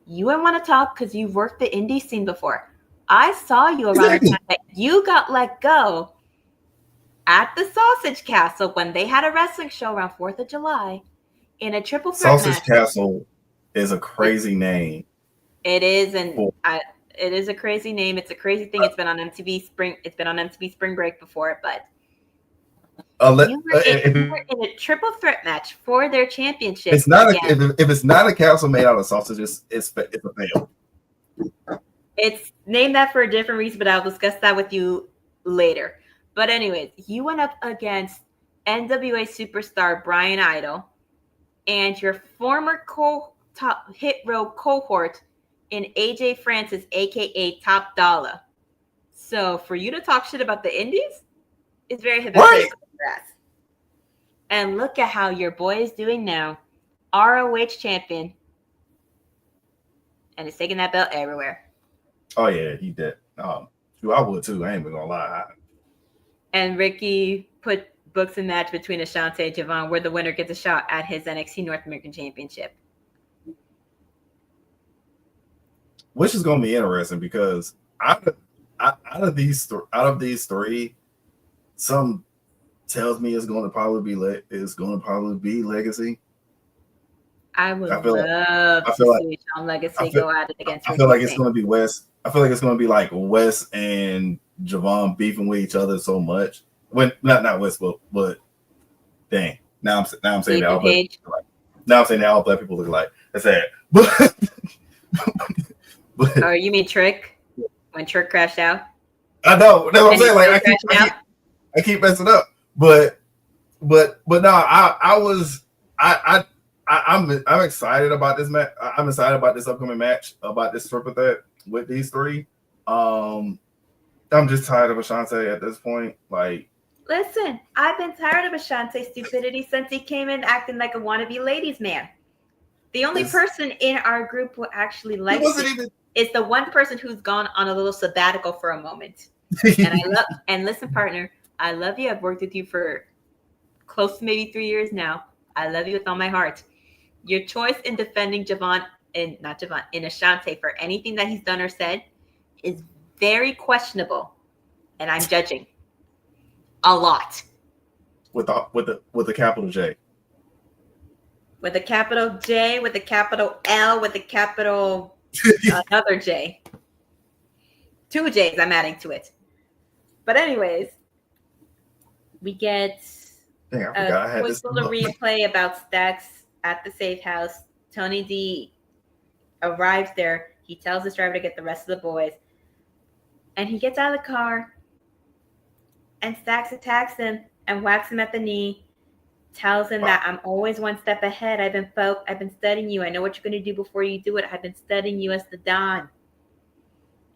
you wouldn't want to talk because you've worked the indie scene before. I saw you around the time that you got let go at the Sausage Castle when they had a wrestling show around 4th of July in a triple threat Sausage match. Castle is a crazy name. It is, and it is a crazy name. It's a crazy thing. It's been on MTV Spring Break before, but you were in a triple threat match for their championship. It's not if it's not a castle made out of sausages, it's a fail. It's named that for a different reason, but I'll discuss that with you later. But anyways, you went up against NWA superstar Brian Idol and your former top hit row cohort in AJ Francis, aka Top Dollar. So for you to talk shit about the indies is very Right. hypocritical. And look at how your boy is doing now. ROH champion. And is taking that belt everywhere. Oh yeah, he did. I would too. I ain't even gonna lie. And Ricky books a match between Ashante and Javon where the winner gets a shot at his NXT North American Championship. Which is gonna be interesting because out of these three, some tells me it's gonna probably be Legacy. I would love to see Shawn Legacy go at it against Ricky. I feel like it's gonna be Wes. I feel like it's gonna be like Wes and Javon beefing with each other so much. When not Wes, but dang. Now I'm saying that all black people look alike. Now I'm saying that all black people look alike. That's sad. But oh, you mean Trick? When Trick crashed out? I know. That's what I'm saying. Like I keep messing up. But no, I'm excited about this match. I'm excited about this upcoming match, about this triple threat with these three. I'm just tired of Ashante at this point. Like, listen, I've been tired of Ashante's stupidity since he came in acting like a wannabe ladies man. The only person in our group who actually likes it is the one person who's gone on a little sabbatical for a moment. And listen, partner, I love you. I've worked with you for close to maybe 3 years now. I love you with all my heart. Your choice in defending in Ashante for anything that he's done or said is very questionable, and I'm judging a lot. With the capital J. With a capital J, with a capital L, with a capital another J. 2 J's I'm adding to it. But anyways, we get a quick little replay about Stacks at the safe house. Tony D arrives there. He tells his driver to get the rest of the boys. And he gets out of the car. And Stacks attacks him and whacks him at the knee. Tells him that I'm always one step ahead. I've been studying you. I know what you're going to do before you do it. I've been studying you as the Don.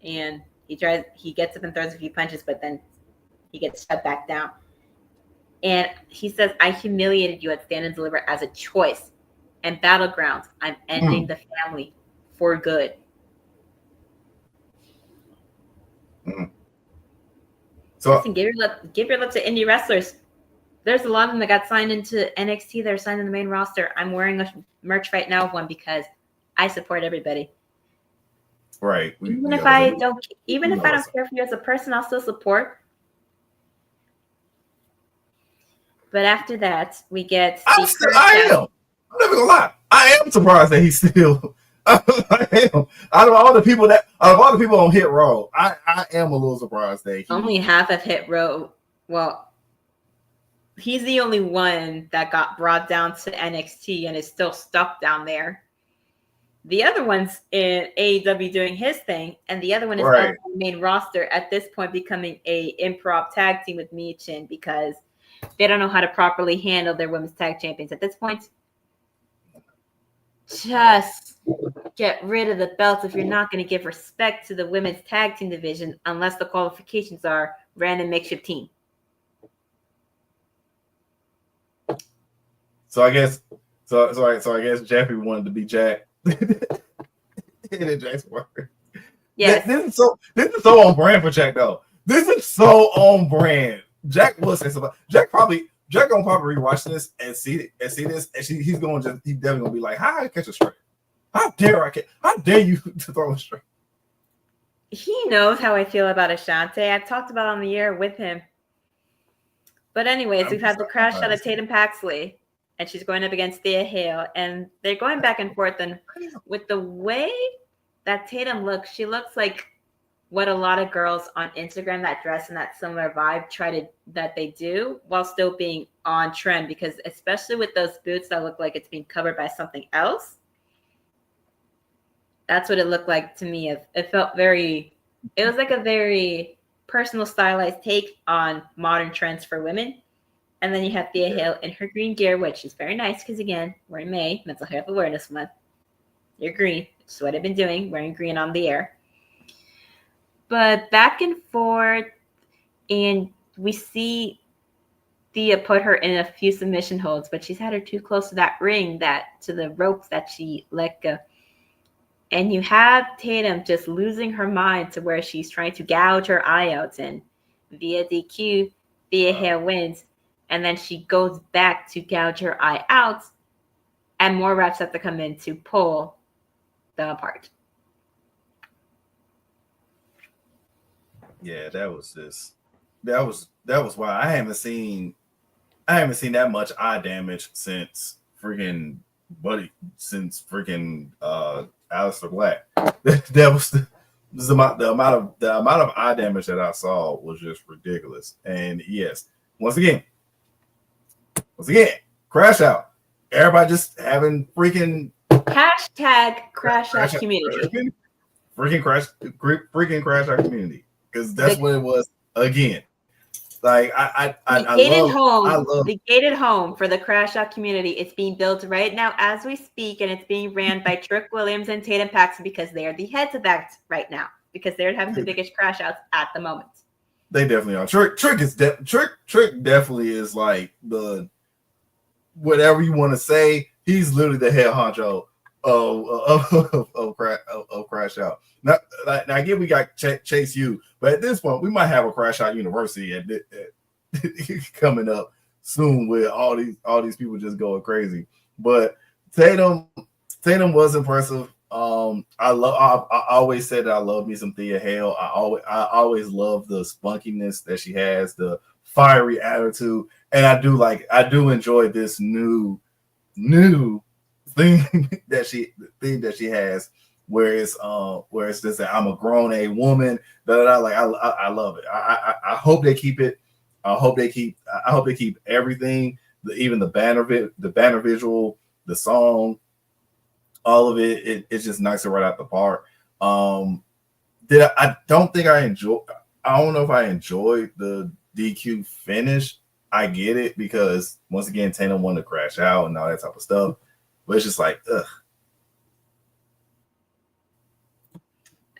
And he gets up and throws a few punches, but then he gets shut back down. And he says, I humiliated you at Stand and Deliver as a choice. And Battlegrounds, I'm ending the family for good. So listen, give your lip to indie wrestlers. There's a lot of them that got signed into NXT. They're signed in the main roster. I'm wearing a merch right now of one because I support everybody. Right. Even if I don't care for you as a person, I'll still support. But after that, we get. I'm never gonna lie. I am surprised that he's still. I am. Out of all the people on Hit Row, I am a little surprised that only half of Hit Row. Well, he's the only one that got brought down to NXT and is still stuck down there. The other one's in AEW doing his thing, and the other one is on the main roster at this point, becoming a improv tag team with Michin because they don't know how to properly handle their women's tag champions at this point. Just get rid of the belts if you're not going to give respect to the women's tag team division, unless the qualifications are random makeshift team. So I guess Jeffrey wanted to be Jack. And then Jack's word. Yes. This is so on brand for Jack though. This is so on brand. Jack will say something. Jack gonna probably rewatch this and see this, and he's definitely gonna be like, "How I catch a straight? How dare you to throw a straight?" He knows how I feel about Ashante. I've talked about it on the air with him. But anyways, we've had the crash out of Tatum Paxley, and she's going up against Thea Hale, and they're going back and forth. And with the way that Tatum looks, she looks like what a lot of girls on Instagram that dress in that similar vibe that they do while still being on trend, because especially with those boots that look like it's being covered by something else. That's what it looked like to me. It was like a very personal stylized take on modern trends for women. And then you have Thea Hale in her green gear, which is very nice because, again, we're in May, Mental Health Awareness Month. You're green. It's what I've been doing, wearing green on the air. But back and forth, and we see Thea put her in a few submission holds, but she's had her too close to that ring, to the ropes that she let go. And you have Tatum just losing her mind to where she's trying to gouge her eye out, and via DQ, Thea Hale wins, and then she goes back to gouge her eye out, and more refs have to come in to pull them apart. Yeah, that was why I haven't seen that much eye damage since freaking Aleister Black. That was the amount of eye damage that I saw was just ridiculous. And yes, once again, crash out. Everybody just having freaking hashtag crash out community. Freaking crash out community. Because that's what it was again. Like I love the gated home for the crash out community. It's being built right now as we speak, and it's being ran by Trick Williams and Tatum Paxton because they are the heads of that right now, because they're having the biggest crash outs at the moment. They definitely are. Trick definitely is like the whatever you want to say. He's literally the head honcho of crash out. Now again, we got Chase U, but at this point, we might have a crash out university coming up soon with all these people just going crazy. But Tatum was impressive. I always said that I love me some Thea Hale. I always love the spunkiness that she has, the fiery attitude, and I do enjoy this new thing that she has, where it's just that I'm a grown a woman. I love it. I hope they keep it. I hope they keep everything, even the banner visual, the song, all of it. It's just nice to right out the park. I don't know if I enjoyed the DQ finish. I get it because once again, Tatum wanted to crash out and all that type of stuff. But it's just like, ugh.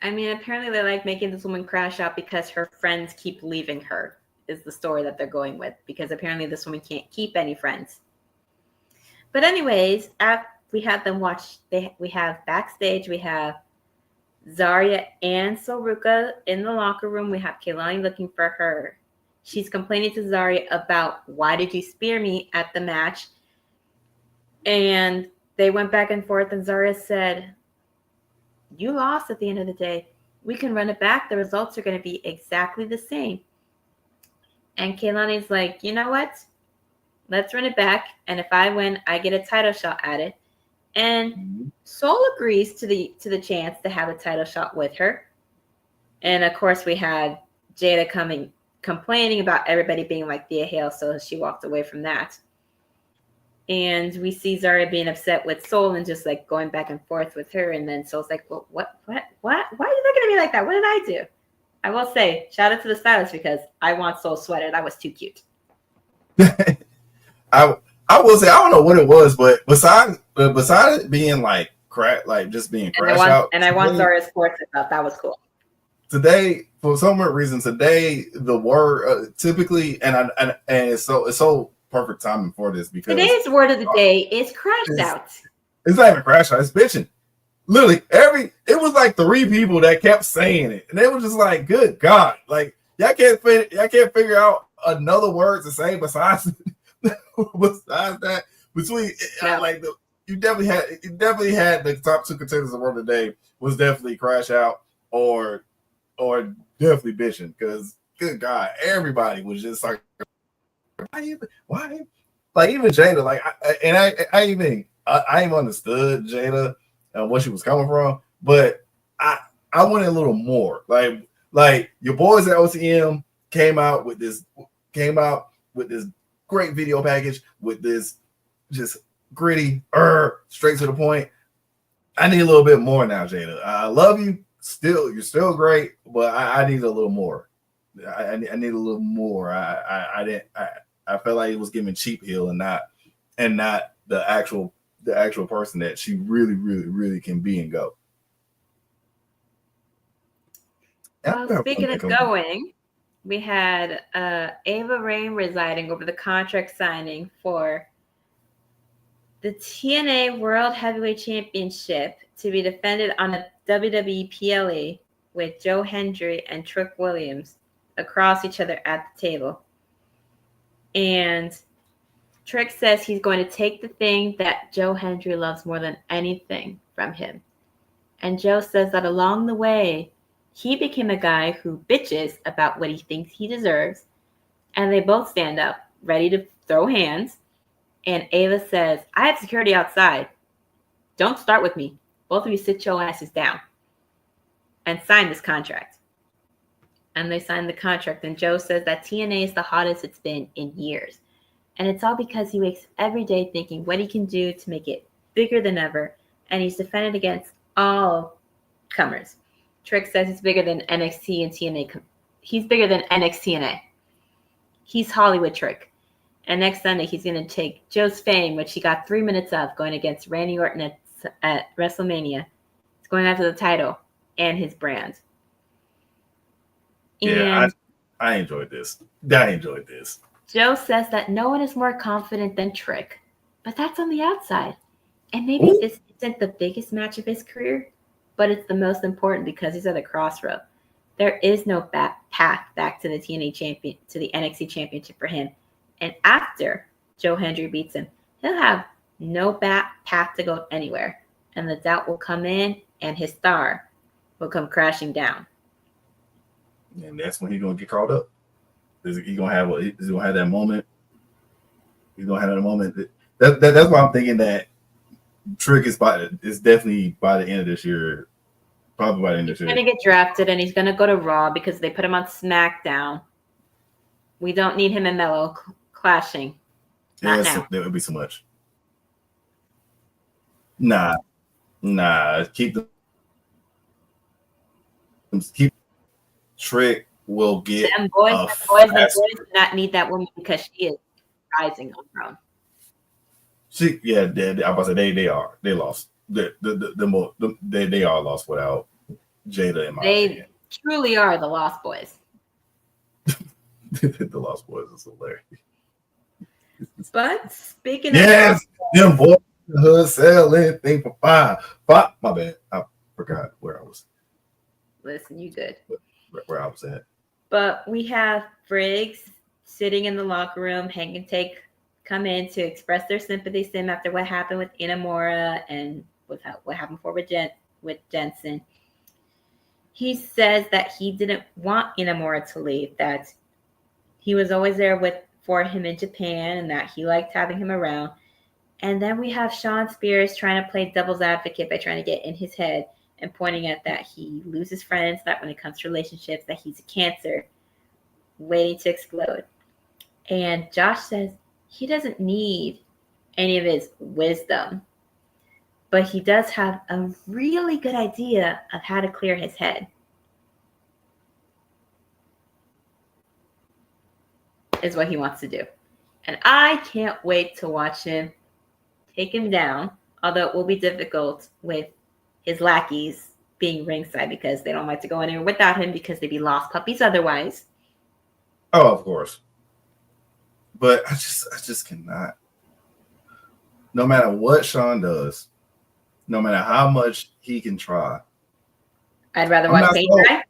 I mean, apparently they like making this woman crash out because her friends keep leaving her, is the story that they're going with, because apparently this woman can't keep any friends. But anyways, we have them watch. We have backstage, we have Zarya and Soruka in the locker room. We have Kaylani looking for her. She's complaining to Zarya about, why did you spear me at the match? And they went back and forth, and Zarya said, you lost at the end of the day. We can run it back. The results are going to be exactly the same. And Kaylani's like, you know what? Let's run it back. And if I win, I get a title shot at it. And Soul agrees to the chance to have a title shot with her. And of course, we had Jada complaining about everybody being like Thea Hale, so she walked away from that. And we see Zarya being upset with Soul and just like going back and forth with her. And then Soul's like, well, what? Why are you looking at me like that? What did I do? I will say, shout out to the stylist, because I want Soul sweater. That was too cute. I will say, I don't know what it was, but besides it being like crap, like just being crash out. And I want Zarya's sports stuff. That was cool. Today, for some reason, the word typically, and it's so perfect timing for this, because today's word of the day is crash out. It's not even crash out, it's bitching. Literally, it was like 3 people that kept saying it, and they were just like, "Good God!" Like y'all can't figure out another word to say besides that. You definitely had the top 2 contenders of the word of the day was definitely crash out or definitely bitching, because good God, everybody was just like, why? Like even Jada, like I even understood Jada and where she was coming from, but I wanted a little more. Like your boys at OCM came out with this great video package with this just gritty, straight to the point. I need a little bit more now, Jada. I love you. You're still great, but I need a little more. I need a little more. I felt like it was giving cheap heel and not the actual person that she really, really, really can be and go. Well, speaking of going, we had Ava Rain residing over the contract signing for the TNA World Heavyweight Championship to be defended on a WWE PLE with Joe Hendry and Trick Williams across each other at the table. And Trick says he's going to take the thing that Joe Hendry loves more than anything from him. And Joe says that along the way, he became a guy who bitches about what he thinks he deserves. And they both stand up, ready to throw hands. And Ava says, I have security outside. Don't start with me. Both of you sit your asses down and sign this contract. And they sign the contract. And Joe says that TNA is the hottest it's been in years. And it's all because he wakes every day thinking what he can do to make it bigger than ever. And he's defended against all comers. Trick says he's bigger than NXT and TNA. He's bigger than NXT and A. He's Hollywood Trick. And next Sunday, he's going to take Joe's fame, which he got 3 minutes of, going against Randy Orton at WrestleMania. He's going after the title and his brand. Yeah, I enjoyed this. I enjoyed this. Joe says that no one is more confident than Trick, but that's on the outside. And maybe this isn't the biggest match of his career, but it's the most important because he's at a crossroad. There is no path back to the TNA champion, to the NXT championship for him. And after Joe Hendry beats him, he'll have no path to go anywhere. And the doubt will come in, and his star will come crashing down. And that's when he's gonna get called up. He's gonna have that moment. He's gonna have that moment. That's why I'm thinking that Trick is definitely by the end of this year. Probably by the end of this year. He's gonna get drafted, and he's gonna go to Raw because they put him on SmackDown. We don't need him and Mello clashing. Yeah, there would be so much. Nah. Keep Trick will get. Them boys do not need that woman because she is rising on her own. I was say they are. They lost. They are lost without Jada in my opinion. They truly are the Lost Boys. The Lost Boys is hilarious. But speaking of them boys in the hood sell anything for $5. My bad. I forgot where I was. Listen, you good. Where I was at. But we have Briggs sitting in the locker room. Hank and Take come in to express their sympathy to him after what happened with Inamura and what happened with Jensen. He says that he didn't want Inamura to leave, that he was always there for him in Japan and that he liked having him around. And then we have Sean Spears trying to play devil's advocate by trying to get in his head and pointing at that he loses friends, that when it comes to relationships, that he's a cancer waiting to explode. And Josh says he doesn't need any of his wisdom, but he does have a really good idea of how to clear his head. Is what he wants to do. And I can't wait to watch him take him down, although it will be difficult with his lackeys being ringside because they don't like to go anywhere without him because they'd be lost puppies otherwise. Oh, of course. But I just cannot. No matter what Sean does, no matter how much he can try. I'd rather watch Paint Dry.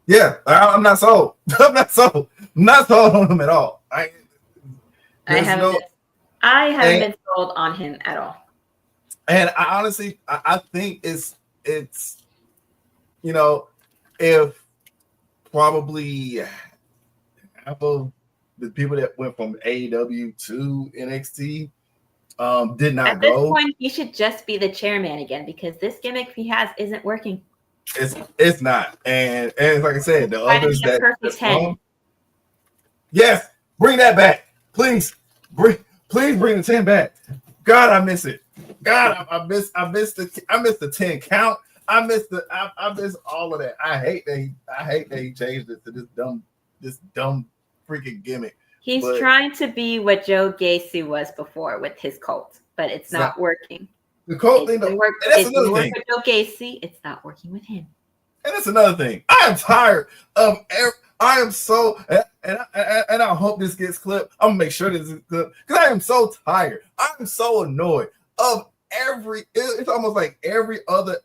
Yeah, I'm not sold. I'm not sold. I'm not sold on him at all. I haven't been sold on him at all. And I honestly, I think it's if probably half of the people that went from AEW to NXT did not at go. At this point, he should just be the chairman again because this gimmick he has isn't working. It's not, and like I said, the others that yes, bring that back, please bring the 10 back. God, I miss it. God, I miss the 10 count. I miss all of that. I hate that he changed it to this dumb freaking gimmick. He's trying to be what Joe Gacy was before with his cult, but it's not working. The cult thing, that's another thing. With Joe Gacy, it's not working with him. And that's another thing. I am tired of I am so, and I hope this gets clipped. I'm gonna make sure this is clipped because I am so tired. I'm so annoyed of it's almost like every other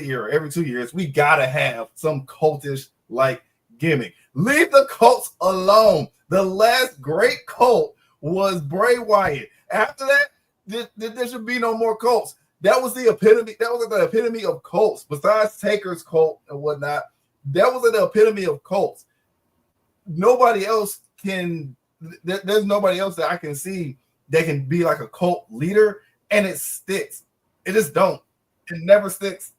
year, every 2 years, we gotta have some cultish like gimmick. Leave the cults alone. The last great cult was Bray Wyatt. After that, there should be no more cults. That was the epitome. That was the epitome of cults. Besides Taker's cult and whatnot, that was the epitome of cults. Nobody else can. There's nobody else that I can see that can be like a cult leader, and it sticks. It just don't. It never sticks.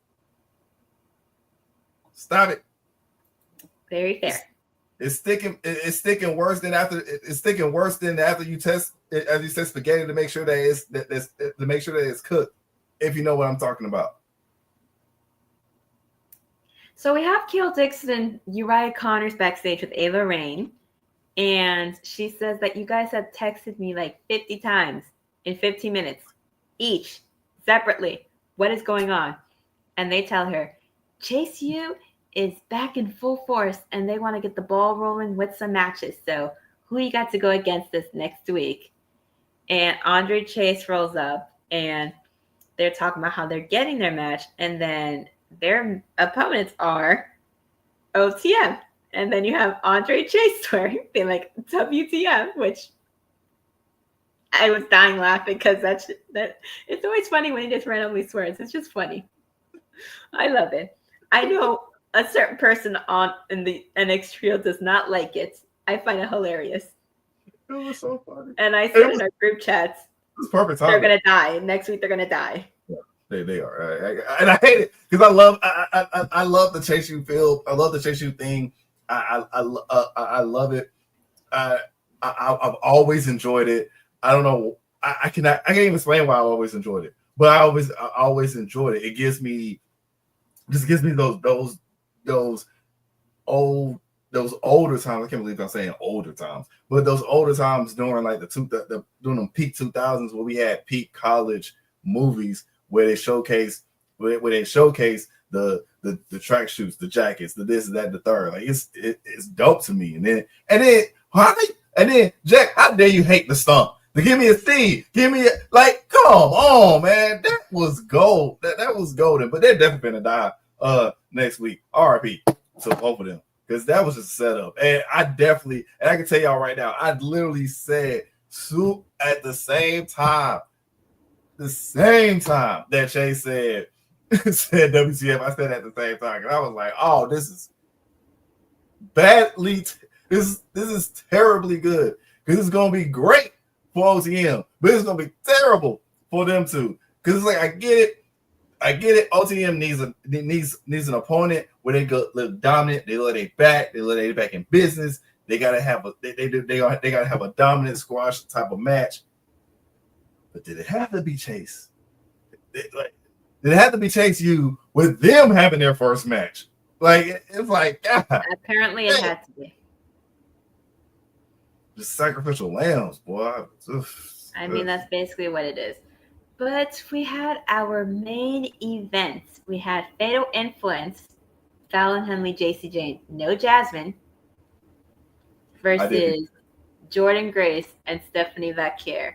Stop it. Very fair. It's sticking. It's sticking worse than after. It's sticking worse than after you test. As you said, spaghetti to make sure that it's cooked. If you know what I'm talking about. So we have Keel Dixon and Uriah Connors backstage with Ayla Rain. And she says that you guys have texted me like 50 times in 15 minutes, each, separately. What is going on? And they tell her, Chase U is back in full force and they want to get the ball rolling with some matches. So who you got to go against this next week? And Andre Chase rolls up and they're talking about how they're getting their match. And then their opponents are OTM. And then you have Andre Chase being like WTF, which I was dying laughing because that it's always funny when he just randomly swears. It's just funny. I love it. I know a certain person in the NXTrio does not like it. I find it hilarious. It was so funny. And I said in our group chats, it's perfect time. They're gonna die. Next week they're gonna die. Yeah, they are. And I hate it because I love the Chase U feel. I love the Chase U thing. I love it. I've always enjoyed it. I don't know. I can't even explain why I always enjoyed it, but I always enjoyed it. It gives me those older times. I can't believe I'm saying older times, but those older times during like during them peak 2000s where we had peak college movies where they showcase the track shoots, the jackets, the this, that, the third. Like it's dope to me. And then Jack, how dare you hate the stump? To give me a Steve, come on, man. That was gold. That was golden. But they're definitely gonna die next week. RIP to both of them. Because that was just a setup. And I can tell y'all right now, I literally said soup at the same time that Chase said WTF. I said at the same time. And I was like, oh, this is badly, this is terribly good. Because it's going to be great for OTM, but it's going to be terrible for them too. Because it's like, I get it. OTM needs an opponent where they go look dominant. They let it back. They let it back in business. They gotta have a dominant squash type of match. But did it have to be Chase? Did it have to be Chase U with them having their first match? Like it's like God. Apparently it had to be. Just sacrificial lambs, boy. I mean that's basically what it is. But we had our main events. We had Fatal Influence, Fallon Henley, JC Jane, no Jasmine, versus Jordynne Grace and Stephanie Vaquer.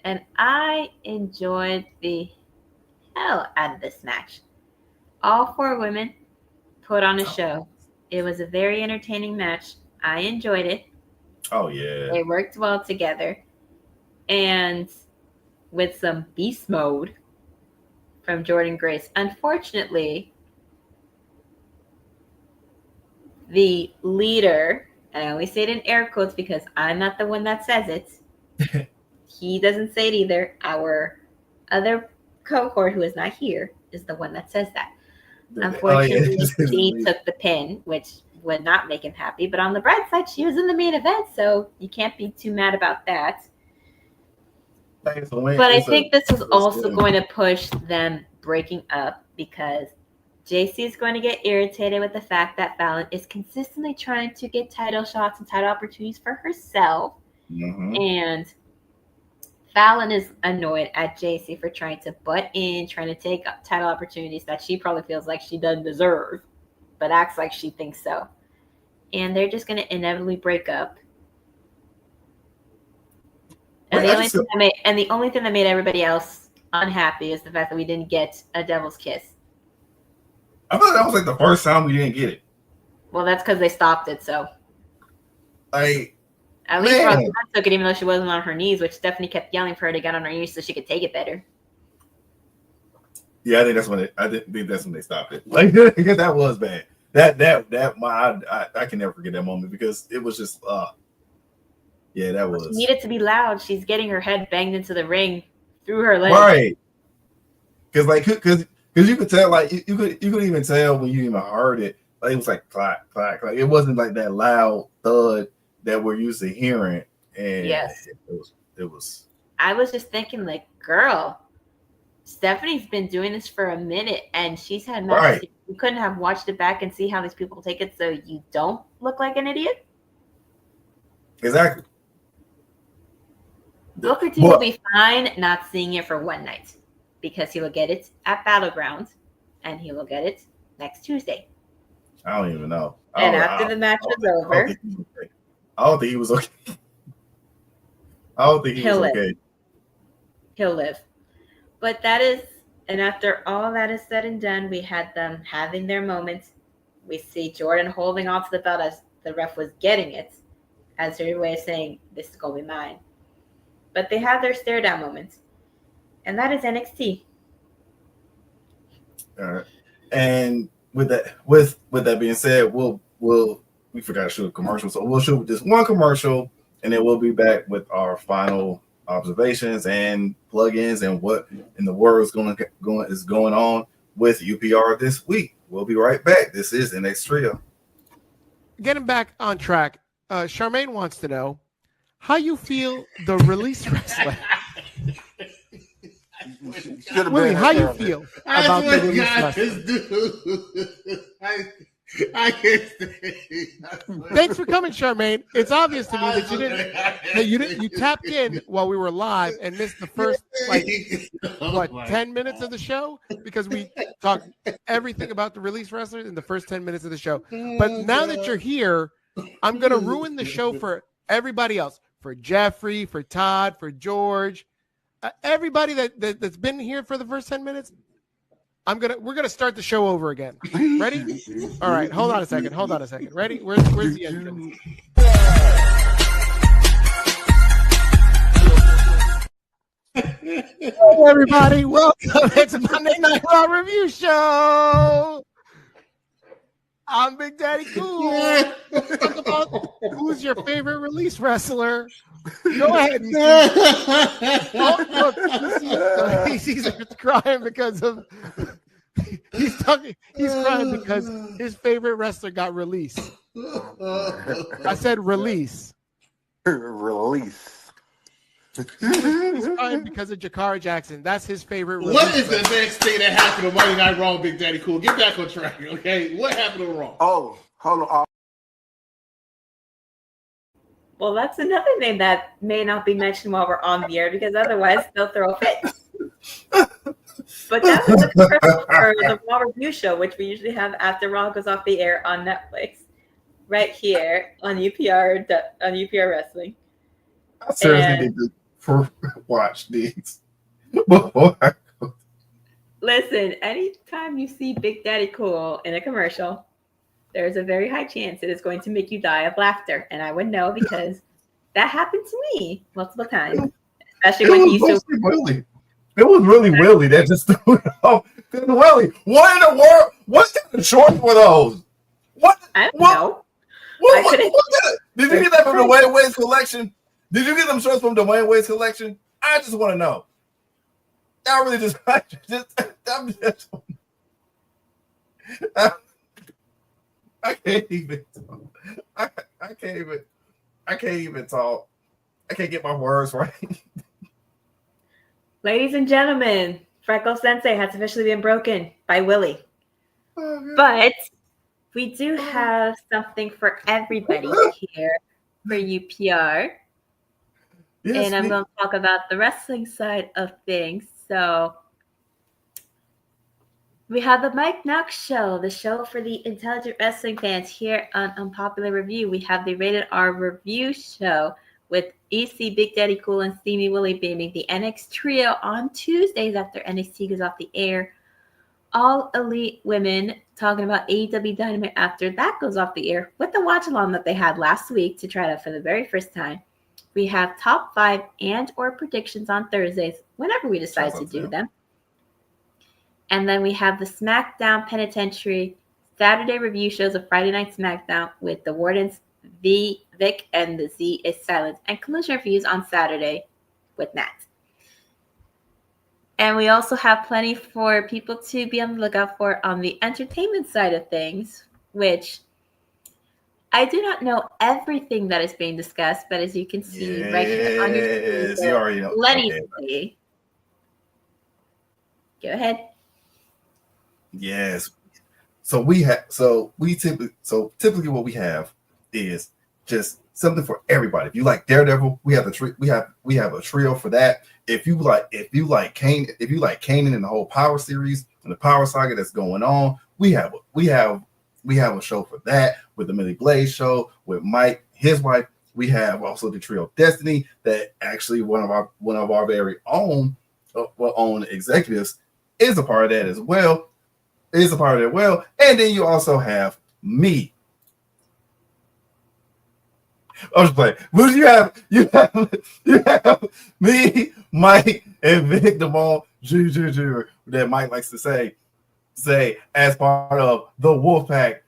And I enjoyed the hell out of this match. All four women put on a show. It was a very entertaining match. I enjoyed it. Oh, yeah. They worked well together. And with some beast mode from Jordynne Grace. Unfortunately, the leader, and I only say it in air quotes because I'm not the one that says it. He doesn't say it either. Our other cohort who is not here is the one that says that. Unfortunately, she took the pin, which would not make him happy. But on the bright side, she was in the main event, so you can't be too mad about that. But I think this is also going to push them breaking up because JC is going to get irritated with the fact that Fallon is consistently trying to get title shots and title opportunities for herself. Mm-hmm. And Fallon is annoyed at JC for trying to butt in, trying to take title opportunities that she probably feels like she doesn't deserve. but acts like she thinks so. And they're just going to inevitably break up. And the only thing that made everybody else unhappy is the fact that we didn't get a devil's kiss. I thought that was like the first time we didn't get it. Well, that's because they stopped it. So, like, at least Roxanne took it, even though she wasn't on her knees, which Stephanie kept yelling for her to get on her knees so she could take it better. Yeah, I think that's when they stopped it. Like, that was bad. I can never forget that moment because it was just yeah, that was. She needed to be loud. She's getting her head banged into the ring through her legs. Right. Because you could tell, like you could even tell when you even heard it, like it was like clack, clack, like it wasn't like that loud thud that we're used to hearing. And yes, it was. I was just thinking, like, girl, Stephanie's been doing this for a minute, and she's had matches. Right. You couldn't have watched it back and see how these people take it, so you don't look like an idiot. Exactly. Booker T will be fine not seeing it for one night because he will get it at Battleground, and he will get it next Tuesday. I don't even know. And after the match was over, I don't think he was okay. I don't think he was okay. He'll live. But that is, and after all that is said and done, we had them having their moments. We see Jordynne holding on to the belt as the ref was getting it, as her way of saying, this is going to be mine. But they have their stare down moments. And that is NXT. All right. And with that being said, we forgot to shoot a commercial, so we'll shoot just one commercial, and then we'll be back with our final observations and plugins and what in the world is going on with UPR this week. We'll be right back. This is NXTrio. Getting back on track, Charmaine wants to know how you feel the release wrestling. Willie, how you feel about the release wrestling? I can't stay. Thanks for coming, Charmaine. It's obvious to me that you tapped in while we were live and missed the first 10 minutes of the show because we talked everything about the release wrestlers in the first 10 minutes of the show. But now that you're here, I'm gonna ruin the show for everybody else, for Jeffrey, for Todd, for George, everybody that's been here for the first 10 minutes. We're gonna start the show over again. Ready? All right. Hold on a second. Ready? Where's the entrance? Hey everybody, welcome. It's Monday Night Raw Review Show. I'm Big Daddy Cool. Let's talk about who's your favorite release wrestler. Go ahead. Oh, look, he's crying because of he's crying because his favorite wrestler got released. I said release. Release. He's crying because of Jakara Jackson. That's his favorite release. What is the next thing that happened on Monday Night Raw, Big Daddy Cool? Get back on track, okay? What happened on Raw? Oh, hold on. Well, that's another name that may not be mentioned while we're on the air because otherwise they'll throw a fit. But that was the commercial for the Raw Review Show, which we usually have after Raw goes off the air on Netflix, right here on UPR Wrestling. I seriously need to watch these before I go. Listen, anytime you see Big Daddy Cool in a commercial, there's a very high chance it is going to make you die of laughter. And I would know because that happened to me multiple times. Especially when he used to. Willie. It was really Willie that just threw it off. Willie, what in the world? What kind of shorts were those? What? I don't know. Did you get that from the Wayne Wade's collection? Did you get them shorts from the Wayne Wade's collection? I just want to know. I really just, I can't even talk. I can't even talk. I can't get my words right. Ladies and gentlemen, Frecklesensei has officially been broken by Willie. But we do have something for everybody here for UPR. Yes, and I'm going to talk about the wrestling side of things. So, We have the Mike Knox Show, the show for the intelligent wrestling fans here on Unpopular Review. We have the Rated R Review Show with EC, Big Daddy Cool, and Steamy Willie beaming the NXTrio on Tuesdays after NXT goes off the air. All Elite Women talking about AEW Dynamite after that goes off the air with the watch-along that they had last week to try it out for the very first time. We have top 5 and or predictions on Thursdays whenever we decide to do them. And then we have the SmackDown Penitentiary Saturday review shows of Friday Night SmackDown with the Wardens, V, Vic, and the Z is Silent, and Collision reviews on Saturday with Nat. And we also have plenty for people to be on the lookout for on the entertainment side of things, which I do not know everything that is being discussed, but as you can see right here on your screen, you already know. plenty to see. Go ahead. Yes. Typically what we have is just something for everybody. If you like Daredevil, we have a trio for that. If you like Kanan and the whole Power series and the Power saga that's going on, we have a show for that with the Millie Blaze show with Mike, his wife. We have also the Trio of Destiny that actually one of our very own executives is a part of that as well. And then you also have me. I was playing. But you have me, Mike, and Vic Damone Jr. that Mike likes to say as part of the Wolfpack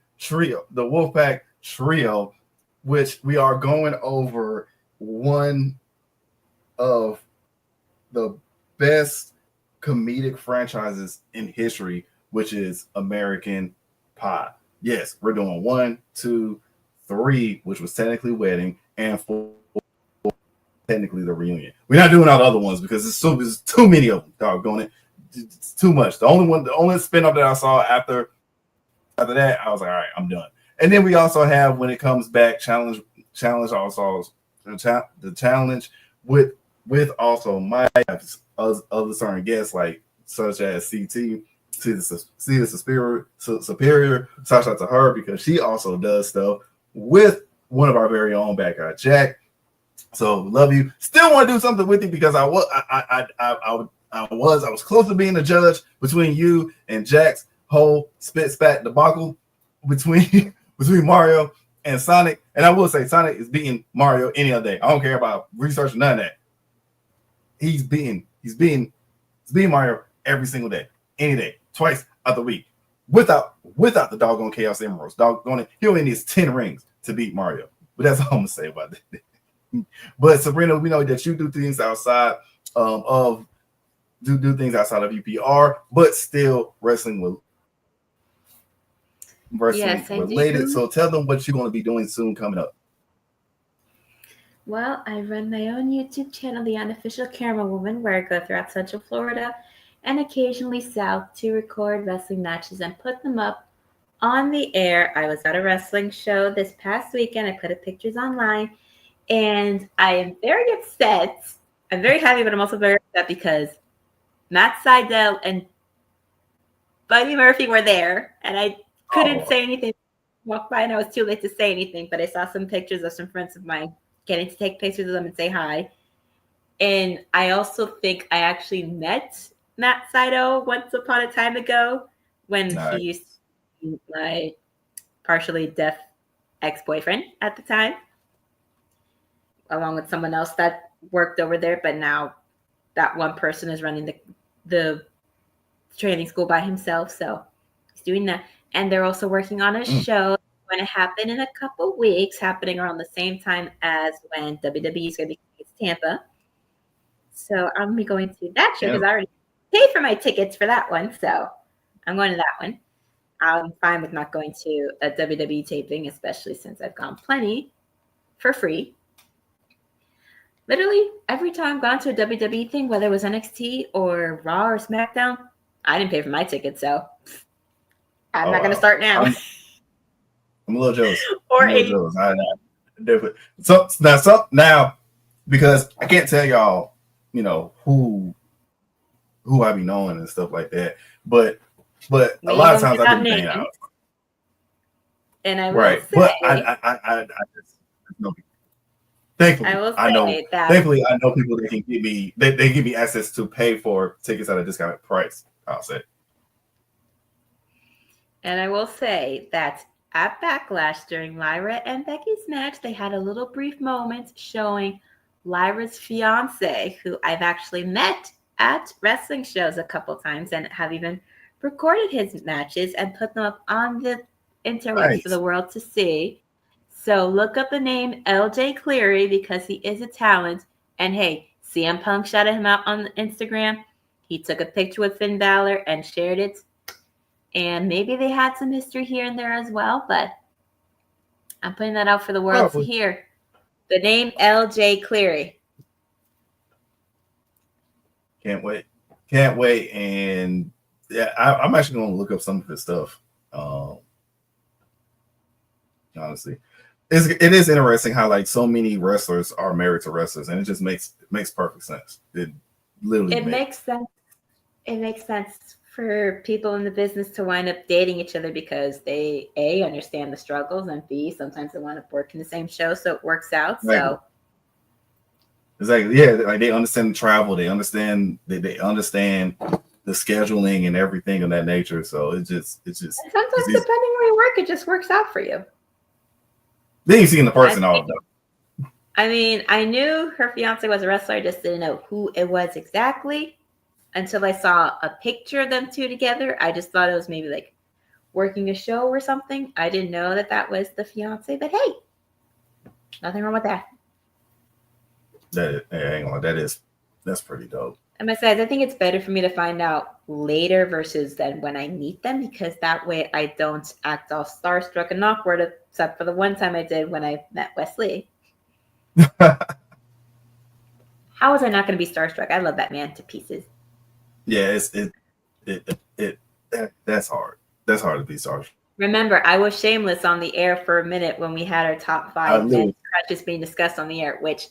Trio, which we are going over one of the best comedic franchises in history, which is American Pie. Yes, we're doing 1, 2, 3, which was technically Wedding, and 4, technically the Reunion. We're not doing all the other ones because there's too many of them. Doggone it, it's too much. The only spin-off that I saw after that, I was like, all right, I'm done. And then we also have, when it comes back, challenge also the challenge with also my other certain guests such as CT. See the superior. Shout out to her because she also does stuff with one of our very own BadGuy, Jack. So love you. Still want to do something with you because I was close to being a judge between you and Jack's whole spit spat debacle between Mario and Sonic. And I will say Sonic is beating Mario any other day. I don't care about research or none of that. He's beating Mario every single day, any day, twice out the week, without the doggone Chaos Emeralds. Doggone it, he only needs 10 rings to beat Mario. But that's all I'm gonna say about that. But Sabrina, we know that you do things outside of UPR, but still wrestling related. So tell them what you're going to be doing soon coming up. Well, I run my own YouTube channel, The Unofficial Camera Woman, where I go throughout Central Florida and occasionally south to record wrestling matches and put them up on the air. I was at a wrestling show this past weekend. I put up pictures online, and I am very upset. I'm very happy, but I'm also very upset because Matt Sydal and Buddy Murphy were there, and I couldn't say anything. Walked by, and I was too late to say anything, but I saw some pictures of some friends of mine getting to take pictures of them and say hi. And I also think I actually met Matt Sydal once upon a time ago when he used to be my partially deaf ex-boyfriend at the time, along with someone else that worked over there. But now that one person is running the training school by himself. So he's doing that. And they're also working on a show going to happen in a couple weeks, happening around the same time as when WWE is going to be in Tampa. So I'm going to be going to that show because I already paid for my tickets for that one. So I'm going to that one. I'm fine with not going to a WWE taping, especially since I've gone plenty for free. Literally every time I've gone to a WWE thing, whether it was NXT or Raw or SmackDown, I didn't pay for my ticket, so I'm not going to start now. I'm a little jealous. Jealous. Now, because I can't tell y'all, who I be knowing and stuff like that, but But We a lot of ain't times I gonna do get hang names. out. And I will Right. say, But I just no, thankfully I will I know say that thankfully I know people that can give me they give me access to pay for tickets at a discounted price, I'll say. And I will say that at Backlash during Lyra and Becky's match, they had a little brief moment showing Lyra's fiance, who I've actually met at wrestling shows a couple times and have even recorded his matches and put them up on the interwebs for the world to see. So look up the name LJ Cleary because he is a talent. And hey, CM Punk shouted him out on Instagram. He took a picture with Finn Balor and shared it. And maybe they had some history here and there as well, but I'm putting that out for the world to hear. The name LJ Cleary. Can't wait. Can't wait. And yeah, I'm actually going to look up some of his stuff. Honestly, it is interesting how like so many wrestlers are married to wrestlers, and it just makes perfect sense. It literally makes sense. It makes sense for people in the business to wind up dating each other because they A, understand the struggles, and B, sometimes they want to work in the same show, so it works out. So exactly, yeah, like they understand the travel, they understand they understand the scheduling and everything of that nature. So it's just and sometimes depending where you work, it just works out for you. Then you see in the person all of them. I mean, I knew her fiance was a wrestler. I just didn't know who it was exactly until I saw a picture of them two together. I just thought it was maybe like working a show or something. I didn't know that was the fiance, but hey, nothing wrong with that. That's pretty dope. And besides, I think it's better for me to find out later versus than when I meet them, because that way I don't act all starstruck and awkward, except for the one time I did when I met Wes Lee. How was I not going to be starstruck? I love that man to pieces. Yeah, that's hard. That's hard to be starstruck. Remember, I was shameless on the air for a minute when we had our top 5 men's crushes being discussed on the air, which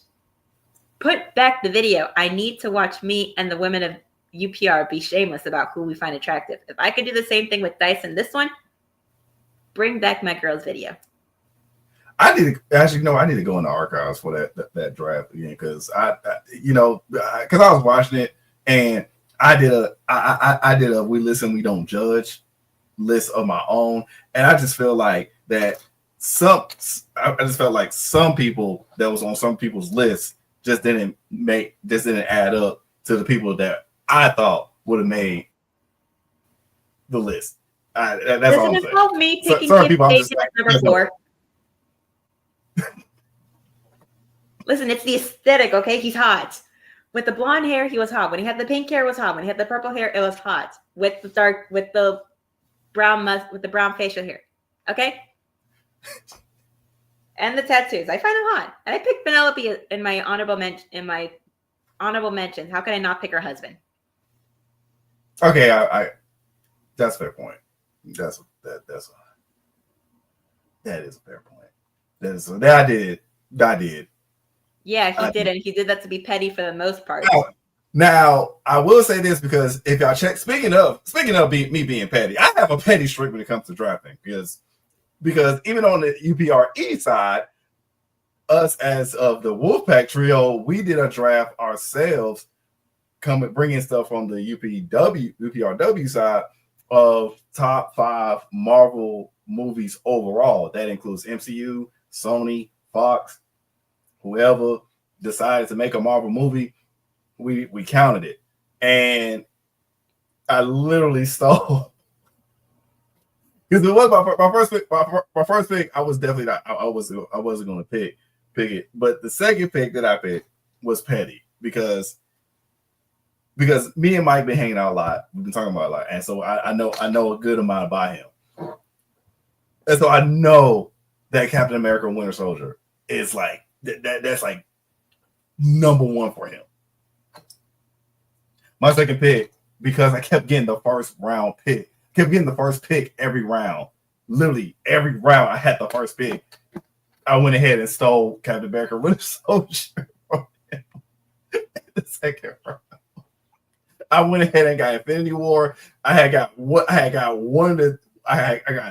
put back the video. I need to watch me and the women of UPR be shameless about who we find attractive. If I could do the same thing with Dyson, this one, bring back my girls video. I need to go in the archives for that draft again because I was watching it and I did a we listen, we don't judge list of my own, and I just feel like that some people that was on some people's lists just didn't add up to the people that I thought would have made the list. That's all I'm saying. Doesn't involve me picking Kid number 4. Listen, it's the aesthetic, okay? He's hot. With the blonde hair, he was hot. When he had the pink hair, it was hot. When he had the purple hair, it was hot. With the brown facial hair, okay? And the tattoos, I find him hot. And I picked Penelope in my honorable mentions. How can I not pick her husband? Okay, I that's a fair point. That is a fair point. I did. Yeah, he did, and he did that to be petty for the most part. Now I will say this because if y'all check, speaking of me being petty, I have a petty streak when it comes to drafting because even on the UPRE side, us as of the Wolfpack trio, we did a draft ourselves, bringing stuff from the UPRW side of top 5 Marvel movies overall. That includes MCU, Sony, Fox, whoever decided to make a Marvel movie. We counted it, and I literally stole because it was my first pick. My first pick, I was definitely not. I wasn't going to pick it. But the second pick that I picked was Petty because me and Mike been hanging out a lot. We've been talking about a lot, and so I know a good amount about him, and so I know that Captain America: Winter Soldier is like that's like number 1 for him. My second pick, because I kept getting the first pick every round. Literally every round I had the first pick. I went ahead and stole Captain America Winter Soldier from him in the second round. I went ahead and got Infinity War. I got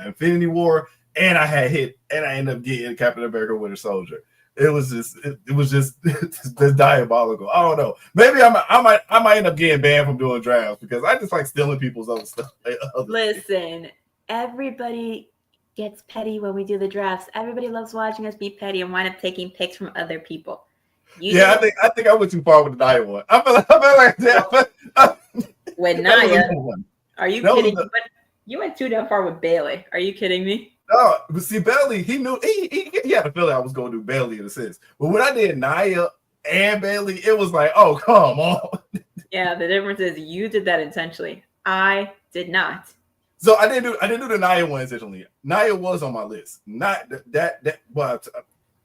Infinity War, and I ended up getting Captain America: Winter Soldier. It was just diabolical. I don't know. Maybe I might end up getting banned from doing drafts because I just like stealing people's other stuff. Listen, everybody gets petty when we do the drafts. Everybody loves watching us be petty and wind up taking picks from other people. I think I went too far with the Nia one. I feel like with Nia, are you kidding? But you went too damn far with Bailey. Are you kidding me? No, but see, Bailey, he knew he had a feeling I was going to do Bailey in a sense. But when I did Nia and Bailey, it was like, oh, come on. Yeah, the difference is you did that intentionally. I did not. So I didn't do the Nia one intentionally. Nia was on my list. Not that but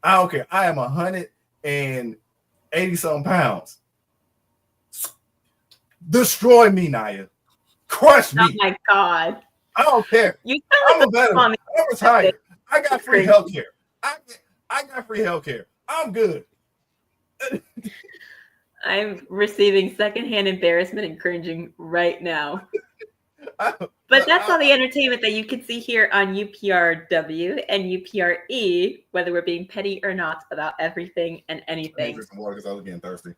I don't care. I am 180 some pounds. Destroy me, Nia. Crush me. Oh my God. I don't care. I'm a veteran. I'm retired. I got free healthcare. I got free healthcare. I'm good. I'm receiving secondhand embarrassment and cringing right now. But that's all the entertainment that you can see here on UPRW and UPRE, whether we're being petty or not about everything and anything. Drink some water because I was getting thirsty.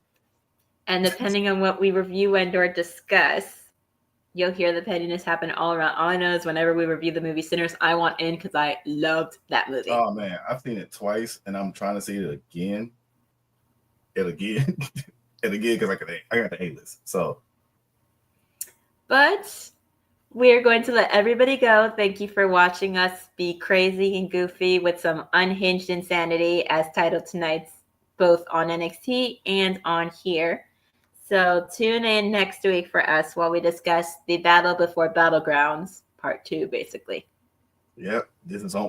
And depending on what we review and or discuss, you'll hear the pettiness happen all around. All I know is whenever we review the movie Sinners, I Want In because I loved that movie. Oh man, I've seen it twice, and I'm trying to see it again, and again because I got the A-list. So, but we're going to let everybody go. Thank you for watching us be crazy and goofy with some unhinged insanity, as titled tonight's both on NXT and on here. So tune in next week for us while we discuss the Battle Before Battlegrounds Part 2, basically. Yep,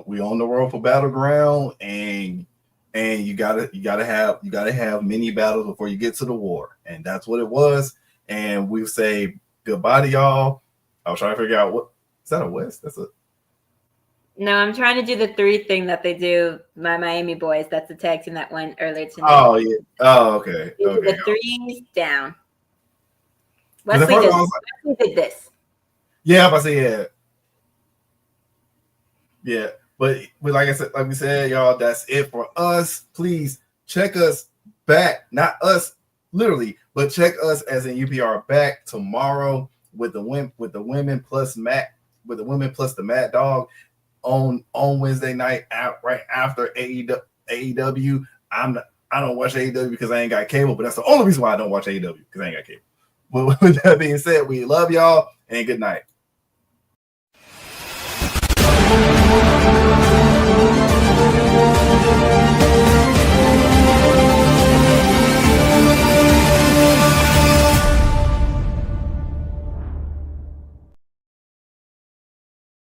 we own the world for Battleground, and you gotta have many battles before you get to the war, and that's what it was. And we say goodbye to y'all. I was trying to figure out what is that a West? No, I'm trying to do the 3 thing that they do. My Miami Boys. That's the tag team that went earlier tonight. Oh yeah. Oh okay. The 3s down. Wesley did this. Yeah, I say yeah. Yeah, but like I said, like we said, y'all, that's it for us. Please check us back, not us literally, but check us as in UPR back tomorrow with the women plus the Mad Dog on Wednesday night right after AEW. I don't watch AEW because I ain't got cable, but that's the only reason why I don't watch AEW because I ain't got cable. But with that being said, we love y'all and good night.